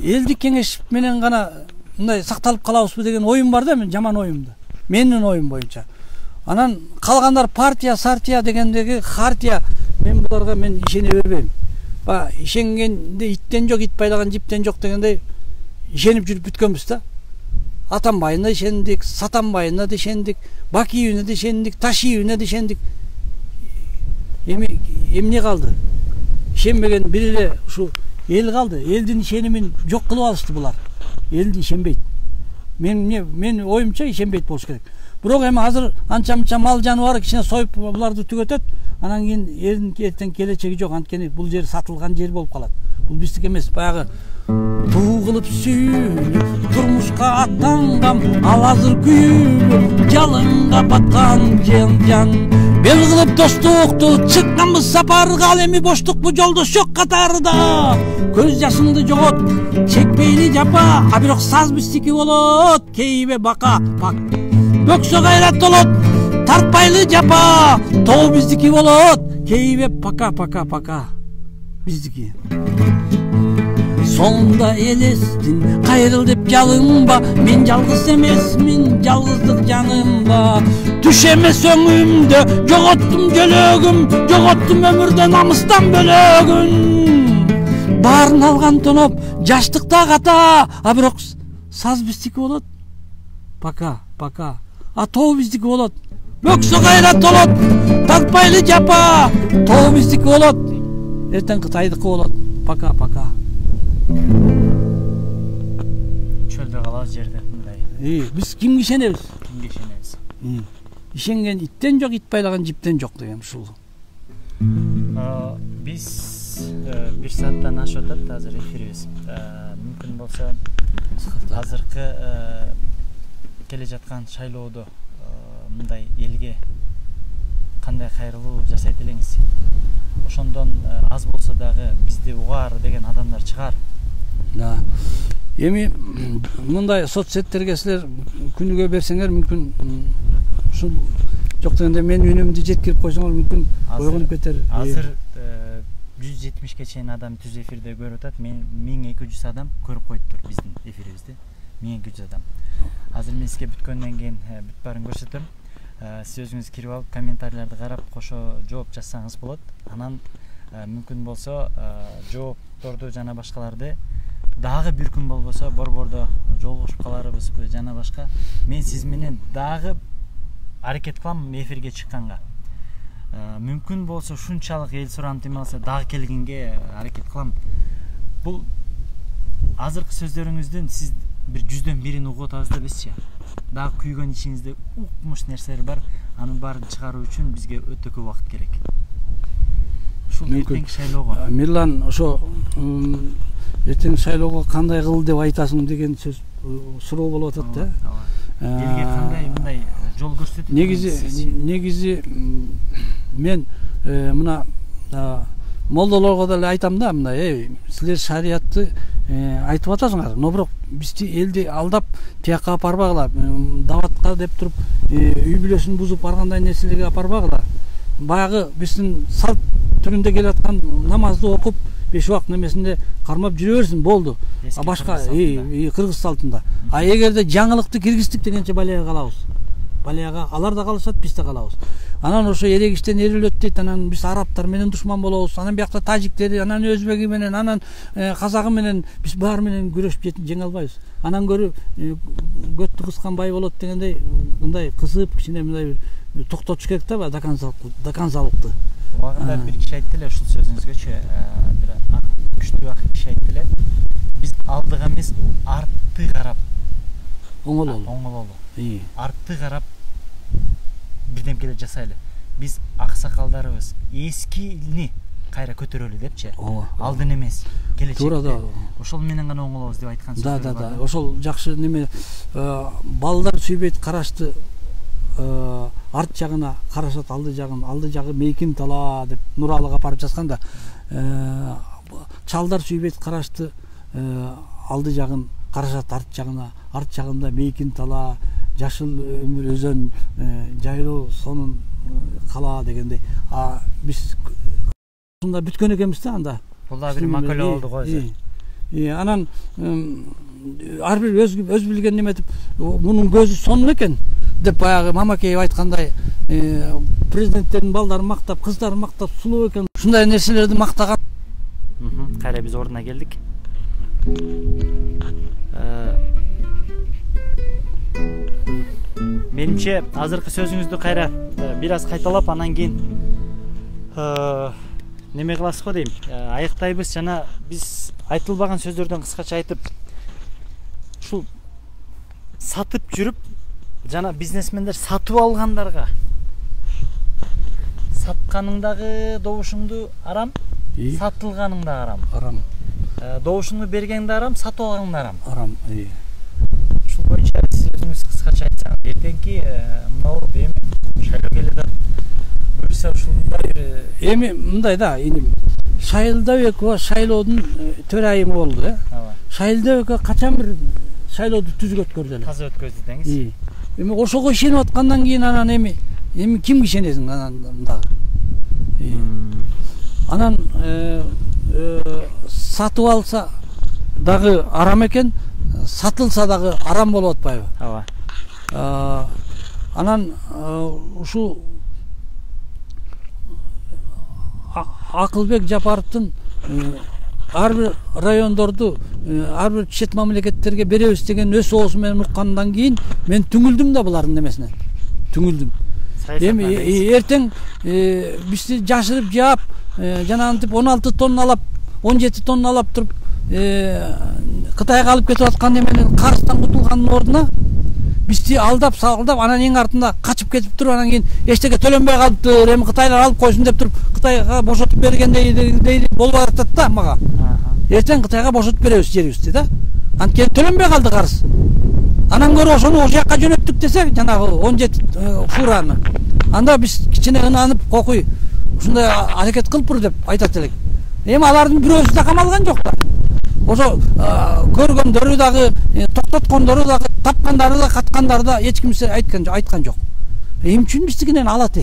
элдик кеңеш менен гана мындай сакталып калабызбы деген оюм бар да, мен жаман оюм да. Менин оюм боюнча. Анан калгандар партия, сартия дегендеги хартия, мен буларга мен ишене бербейм. Ишенгенде иттен жок, ит байлаган жиптен жок дегендей ишенип жүрүп бүткөнбүз да. Атамбайына ишендик, Сатамбайына да ишендик, Бакиевине да ишендик, Ташиевине да ишендик. Эмне калды? Ишенбеген бир эле ушу эл калды. Элдин ишенимин жок кылып алышты булар. Элди ишенбейт. Мен оюмча ишенбейт болуш керек. Бирок эми азыр анча-мынча мал жаныбар кичине союп буларды түгөтөт. Анан кийин эртең келечеги жок. Анткени бул жер сатылган жер болуп калат. Бул биздики эмес. Баягы туу кылып сүйүнүп турмушка аттангам, ал азыр күйүнүп жалынга баткан жан. Бел кылып достукту чыкканбыз сапарга, ал эми боштук бу жолдош жок катарда. Көз жашыңды жогот, чекпейли жапа, а бирок саз биздики болот, кейбе бака пак. Бөксө кайрат толот, тартпайлы жапа, тоо биздики болот, кейбе пака биздики. Sonunda elestin, kayrıl dep жалынба, мен жалгыз эмесмин, жалгыздык жанымда. Düşemez ömrümde, jogottум жөлөгүм, jogottум өмүрдө намыстан бөлөгүн. Баарын алган тоноп, жаштыкта ката, а бирок саз биздики болот. Пока. А тоо биздики болот. Бөксө кайрат толот, тартпайлы жапа, тоо биздики болот. Эртең Кытайдыкы болот. Пока. Çölde kalaz жерде мындай. Биз кимге ишенебиз? Кимге ишенебиз? Ишенген иттен жок, ит байлаган жиптен жок деген ушул. Биз 1 сааттан ашып атат азыр эфирибиз. Мүмкүн болсо азыркы келе жаткан шайлоодо мындай элге кандай кайрылуу жасайт элеңиз? Ошондон аз болсо дагы бизди угаар деген адамдар чыгар. Да. Эми мындай соцсеттерге силер күнүгө берсеңер мүмкүн ушул жок дегенде мен үнүмдү жеткирип койсоңор мүмкүн ойгонуп кетер. Азыр 170ке чейин адам түз эфирде көрүп атат. 1200 адам көрүп коюптур биздин эфирибизди. 1200 адам. Азыр мен сизге бүткөндөн кийин бүт баарын көрсөтөм. Сиз өзүңүз кирип алып комментарийлерди карап кошо жооп жазсаңыз болот. Анан мүмкүн болсо жоопторду жана башкаларды дагы бир күн болбосо борбордо жолугушуп каларыбызбы жана башка. Мен сиз менен дагы аракет кылам эфирге чыкканга. Мүмкүн болсо ушунчалык эл суранып эмалса дагы келгенге аракет кылам. Бул азыркы сөздөрүңүздүн сиз бир 100дөн бирин угуп атабыз да бизчи. Дагы күйгөн ичиңизде укмуш нерселер бар. Анын баарын чыгаруу үчүн бизге өтө көп убакыт керек. Ушул эртеңки шайлоого. Мирлан, ошо эртең шайлоого кандай кыл деп айтасың деген сөз суроо болуп атат да. Элге кандай мындай жол көрсөтөт? Негизи мен мына молдолорго деле айтам да, мындай силер шариятты айтып атасыңар, но бирок бизди элди алдап тияка апарбагыла, даватка деп туруп үй бүлөсүн бузуп баргандай нерселерге апарбагыла. Баягы биздин салт түрүндө келе аткан намазды окуп 5 убак немесинде кармап жүрө берсин, болду. А башка кыргыз салтында. А эгерде жаңылыкты киргиздик дегенче баляга калабыз. Баляга алар да калышат, биз да калабыз. Анан ошо эрегиштен эрилөт дейт, анан биз арабтар менен душман болобуз, анан биякта тажиктери, анан өзбеги менен, анан казагы менен биз баары менен күрөшүп жеңе албайбыз. Анан көрү көттү кыскан бай болот дегендей мындай кысып кичине мындай токтотуш керек да, доконцалыкты. Убагында бир киши айтты эле ушул сөзүңүзгөчү, бир күчтүү ак киши айтты эле. Биз алдыга эмес, артты карап оңололу. Артты карап бирдемкелер жасайлы. Биз аксакалдарыбыз эскини кайра көтөрөлү депчи. Алдын эмес, келечекте. Ошол менен гана оңолобуз деп айткан сөздөр бар. Да. Ошол жакшы неме, балдар сүйбөйт карашты арт жагына карашат, алды жагы мейкин тала деп Нуралыга апарып жазганда, чалдар сүйбөйт карашты, алды жагын карашат арт жагына, арт жагында мейкин тала, жашыл өмүр өзөн, жайлоо сонун кала дегендей. Биз ушунда бүткөн экенбиз да анда. Бул да бир макале болду го өзү. Анан ар бир өз билген неметип, мунун көзү сонун экен деп баягы Мамакеев айткандай, президенттердин балдарын мактап, кыздарын мактап, сулуу экен. Ушундай нерселерди мактаган. Кайра биз ордуна келдик. Менимче азыркы сөзүңүздү кайра бир аз кайталап, анан кийин неме кыласыз го дейм, аяктайбыз. Жана биз айтылбаган сөздөрдөн кыскача айтып, ушул сатып жүрүп жана бизнесмендер сатып алгандарга сатканыңдагы добушуңду арам, сатылганың да арам. Арам. Добушуңду бергең да арам, сатып алгаң да арам. Арам. Ушул боюнча сиз өзүңүз кыскача айтсаңыз, эртеңки мына уруп эми шайлоо келе атат. Буюрса ушундай эми мындай да, Шайлдабекова шайлоодун төрайымы болду, Шайлдабекова качан бир шайлооду түзүк өткөрдү эле. Таза өткөздү деңиз. Эми ошого ишенип аткандан кийин анан эми кимге ишенесиң анан дагы. Анан сатып алса дагы арам экен, сатылса дагы арам болуп атпайбы? Ооба. Анан ушу Акылбек Жапаровдун ар бир райондорду ар бир чет мамлекеттерге беребиз деген өз оозу менен уккандан кийин мен түңүлдүм да булардын немесинен. Түңүлдүм. Эми эртең бизди жашырып жаап, жанагынтип 16 тонналап, 17 тонналап туруп Кытайга алып кетип аткан неменен карыздан кутулгандын ордуна бизди алдап салдап, анан эң артында качып кетип туруп, анан кийин эчтеке төлөнбөй калыптыр, эми Кытайлар алып койсун деп туруп, Кытайга бошотуп бергендей болуп атат да мага. Эртең Кытайга бошотуп беребиз жерибизди да. Анткени төлөнбөй калды карыз. Анан көрө ошону ошол жака жөнөттүк десе, жанагы 17 фураны. Анда биз кичине ынанып, кокуй ушундай аракет кылыппыр деп айтат элек. Эми алардын бирөөсү да камалган жок да. Ошо көргөндөрү дагы, токтоткондору дагы, тапкандары да, каткандары да эч кимсе айткан жок. Эмне үчүн биздикинен алат?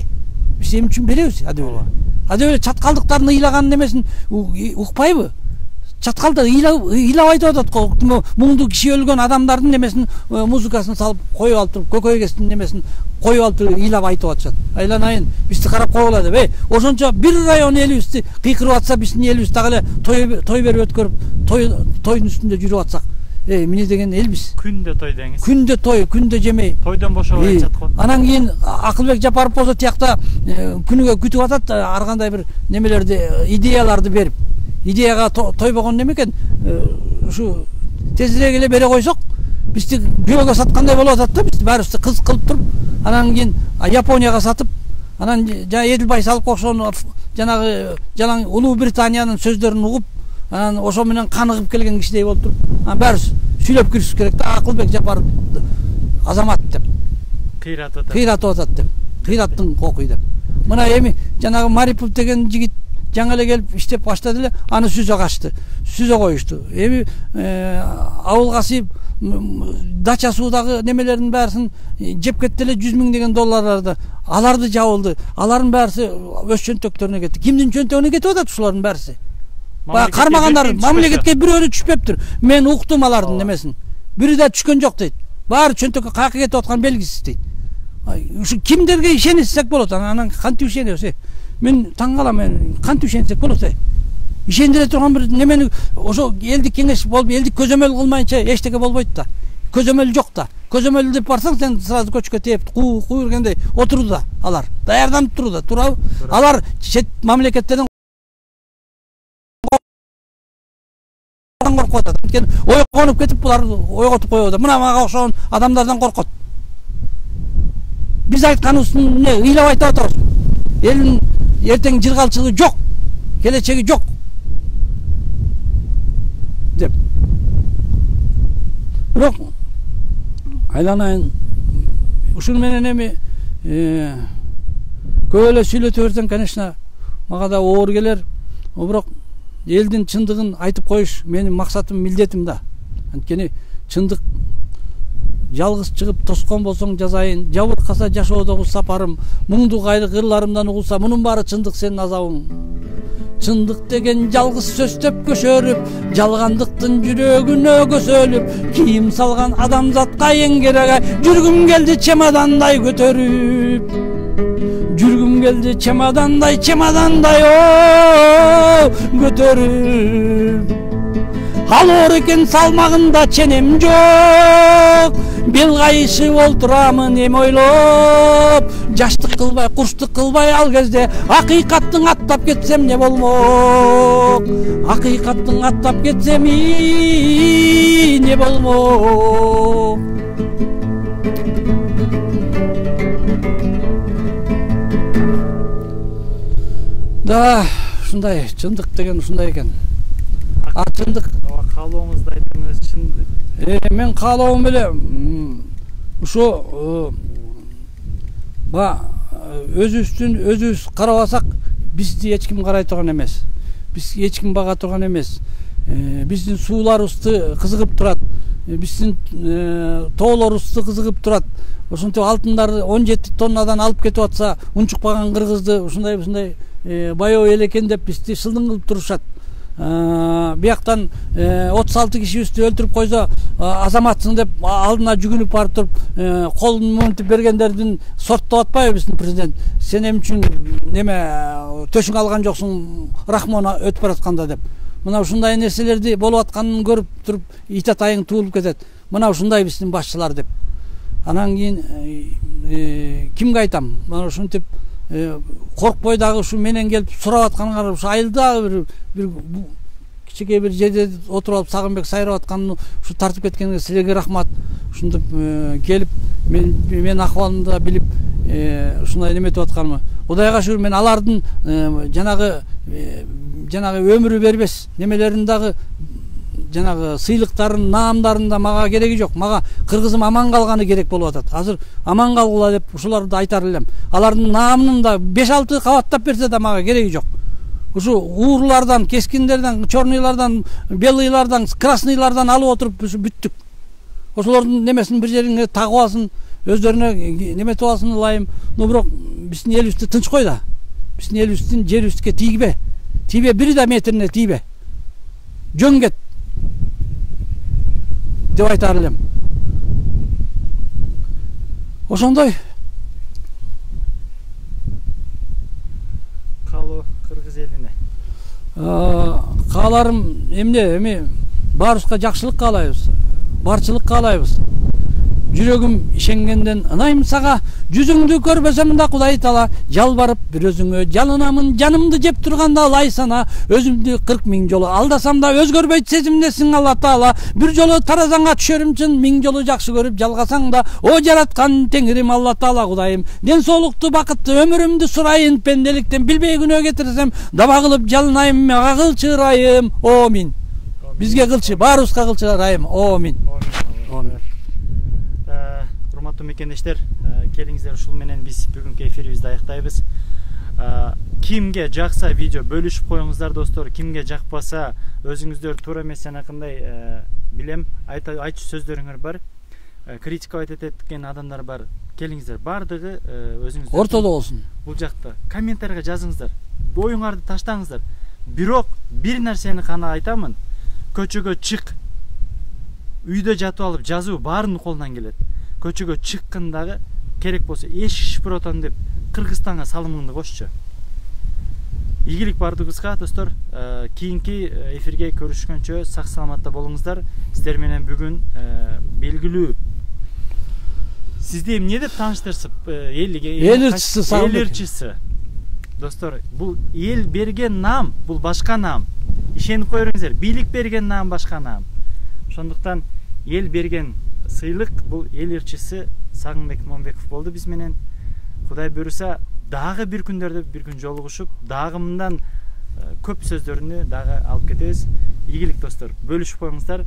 Биз эмне үчүн беребиз? Адеп эле чаткалдыктардын ыйлаган немесин укпайбы? Чаткалда ыйлап айтып атат го, муңду киши өлгөн адамдардын немесин музыкасын салып коюп алып туруп, көкөйгестин немесин коюп алып туруп ыйлап айтып атышат. Айланайын, бизди карап койгула деп. Ошончо бир район элибизди кыйкырып атса, биздин элибиз дагы эле той берип өткөрүп, тойдун үстүндө жүрүп атсак, эмне деген элбиз? Күндө той деңиз. Күндө той, күндө жемей. Тойдон бошобой жатат го. Анан кийин Акылбек Жапаров болсо тиякта күнүгө күтүп атат, ар кандай бир немелерди, идеяларды берип. Идеяга тойбогон неме экен, ушу тезирээк эле бере койсок, бизди бирөөгө саткандай болуп атат да, бизди баарыбызды кыз кылып туруп, анан кийин Японияга сатып, анан жана Эдилбай Салып ошону жанагы жалаң Улуу Британиянын сөздөрүн угуп, анан ошо менен каныгып келген кишидей болуп туруп, анан баарыбыз сүйлөп киришибиз керек да, Акылбек Жапаров азамат деп. Кыйратып атат деп. Кыйраттың кокуй деп. Мына эми жанагы Марипов деген жигит жаңы эле келип иштеп баштады эле, аны сүзө качты, сүзө коюшту. Эми Абыл Касиев дача суудагы немелердин баарысын жеп кетти эле, 100 000 деген долларларды, аларды жабылды. Алардын баарысы өз чөнтөктөрүнө кетти. Кимдин чөнтөгүнө кетип атат ушулардын баарысы? Баягы кармагандар мамлекетке бирөөнү түшпөптүр. Мен уктум алардын немесин. Бири да түшкөн жок дейт. Баары чөнтөккө каяка кетип аткан белгисиз дейт. Ушу кимдерге ишенсек болот? Анан кантип ишенебиз? Мен таң калам, кантип ишенсек болот? Ишендире турган бир немени ошо элдик кеңеш болуп, элдик көзөмөл кылмайынча эчтеке болбойт да. Көзөмөл жок да. Көзөмөл деп барсаң, сен сразу көчкө тээп, куйургендей отурду да алар. Даярданып турду да, туурабы? Алар чет мамлекеттерден коркуп атат. Анткени ойгонуп кетип, булар ойготуп коёбуз. Мына мага окшогон адамдардан коркот. Биз айтканыбызды эмне ыйлап айтып атабыз? Элдин эртең жыргалчылыгы жок, келечеги жок деп. Бирок айланайын, ушун менен эми көп эле сүйлөтө берсең, конечно, мага да оор келер. Бирок элдин чындыгын айтып коюш менин максатым, милдетим да. Анткени чындык жалгыз чыгып тоскон болсоң жазайын, жабыркаса жашоодогу сапарым, муңду кайры кырларымдан угулса, мунун баары чындык сенин азабың. Чындык деген жалгыз сөздөп көшөрүп, жалгандыктын жүрөгүнө көсөлүп, кийим салган адамзатка эң керек, жүргүм келди чемодандай көтөрүп. Жүргүм келди чемодандай көтөрүп. Ал оор экен салмагында ченем жок, бел кайышып олтурамын эми ойлоп. Жаштык кылбай, курчтук кылбай ал кезде, акыйкаттың аттап кетсем не болмок? Акыйкаттың аттап кетсем не болмок? Да, ушундай чындык деген ушундай экен. А чындык каалооңузду айтыңыз. мен каалоом эле ушу өзүбүз карабасак бизди эч ким карай турган эмес. Биз эч ким бага турган эмес. Биздин сууларыбызды кызыгып турат. Биздин тоолорубузду кызыгып турат. Ошентип алтындарды 17 тоннадан алып кетип атса, унчукпаган кыргызды ушундай баяу эл экен деп бизди шылдың кылып турушат. Бияктан 36 кишибизди өлтүрүп койсо, азаматсың деп алдына жүгүнүп барып туруп, колун монтип бергендердин сорттоп атпайбы биздин президент? Сен эмне үчүн неме төшүң алган жоксуң, рахмон өтүп баратканда деп. Мына ушундай нерселерди болуп атканын көрүп туруп, ит атайың туулуп кетет. Мына ушундай биздин башчылар деп. Анан кийин кимге айтам? Мына ушинтип коркпой дагы ушу менен келип сурап атканга карап, ушу айылда бир кичике бир жерде отуруп алып Сагынбек сайрап атканын ушу тартып кеткенге силерге рахмат. Ушинтип келип мен акыбалымды билип ушундай неметип атканыма Кудайга шүгүр, мен алардын жанагы өмүрү бербес немелерин дагы жанагы сыйлыктарын, наамдарын да мага кереги жок. Мага кыргызым аман калганы керек болуп атат. Азыр аман калгыла деп ушуларды айтар элем. Алардын наамын да 5-6 кабаттап берсе да мага кереги жок. Ушу уурлардан, кескиндерден, чорныйлардан, белыйлардан, красныйлардан алып отуруп бүттүк. Ошолордун немесин бир жерине тагып алсын, өздөрүнө неметип алсын ылайым. Но бирок биздин элибизди тынч кой да. Биздин элибиздин жерибизге тийбе. Тийбе, бири да метрине тийбе. Жөн кет деп айтар элем. Ошондой Каалоо кыргыз элине. Кааларым эми баарыбызга жакшылык каалайбыз, барчылык каалайбыз. Жүрөгүм ишенгенден ынайым сага, жүзүңдү көрбөсөм да Кудай таала, жалбарып бир өзүңө жалынамын, жанымды жеп турганда лай сана, өзүмдү 40 000 жолу алдасам да өзгөрбөйт сезимдесиң Алла таала, бир жолу таразаңа түшөрүм чын, 1000 жолу жакшы көрүп жалгасаң да, о жараткан теңирим Алла таала Кудайым, ден соолукту, бакытты өмүрүмдү сурайын, пенделиктен билбей күнөө кетирсем, даба кылып жалынайым, мага кылчы ырайым, амин. Бизге кылчы, баарыбызга кылчы ырайым, амин. Урматтуу мекендештер, келиңиздер, ушул менен биз бүгүнкү эфирибизди аяктайбыз. Кимге жакса видео бөлүшүп коюңуздар достор, кимге жакпаса өзүңүздөр туура эмес жанакындай билем айтчу сөздөрүңөр бар, критика эткен адамдар бар. Келиңиздер, бардыгы өзүңүздөр ортодо болсун. Бул жакта комментарийга жазыңыздар, оюңарды таштаңыздар. Бирок бир нерсени гана айтамын, көчөгө чык, үйдө жатып алып жазуу баарынын колунан келет. Көчөгө чыккандагы керек болсо эшик шпротон деп Кыргызстанга салымыңды кошчу. Ийгилик бардыгыбызга достор. Кийинки эфирге көрүшкөнчө сак саламатта болуңуздар. Сиздер менен бүгүн белгилүү сизди эмне деп тааныштырсып элге эл ырчысы достор, бул эл берген наам, бул башка наам. Ишенип коюңуздар, бийлик берген наам башка наам. Ошондуктан эл берген сыйлык бул эл ырчысы Сагынбек Момбеков болду биз менен. Кудай буйруса дагы бир күндөрдө бир күн жолугушуп, дагы мындан көп сөздөрүнү дагы алып кетебиз. Ийгилик достор, бөлүшүп коюңуздар,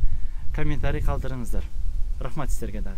комментарий калтырыңыздар. Рахмат сиздерге дагы.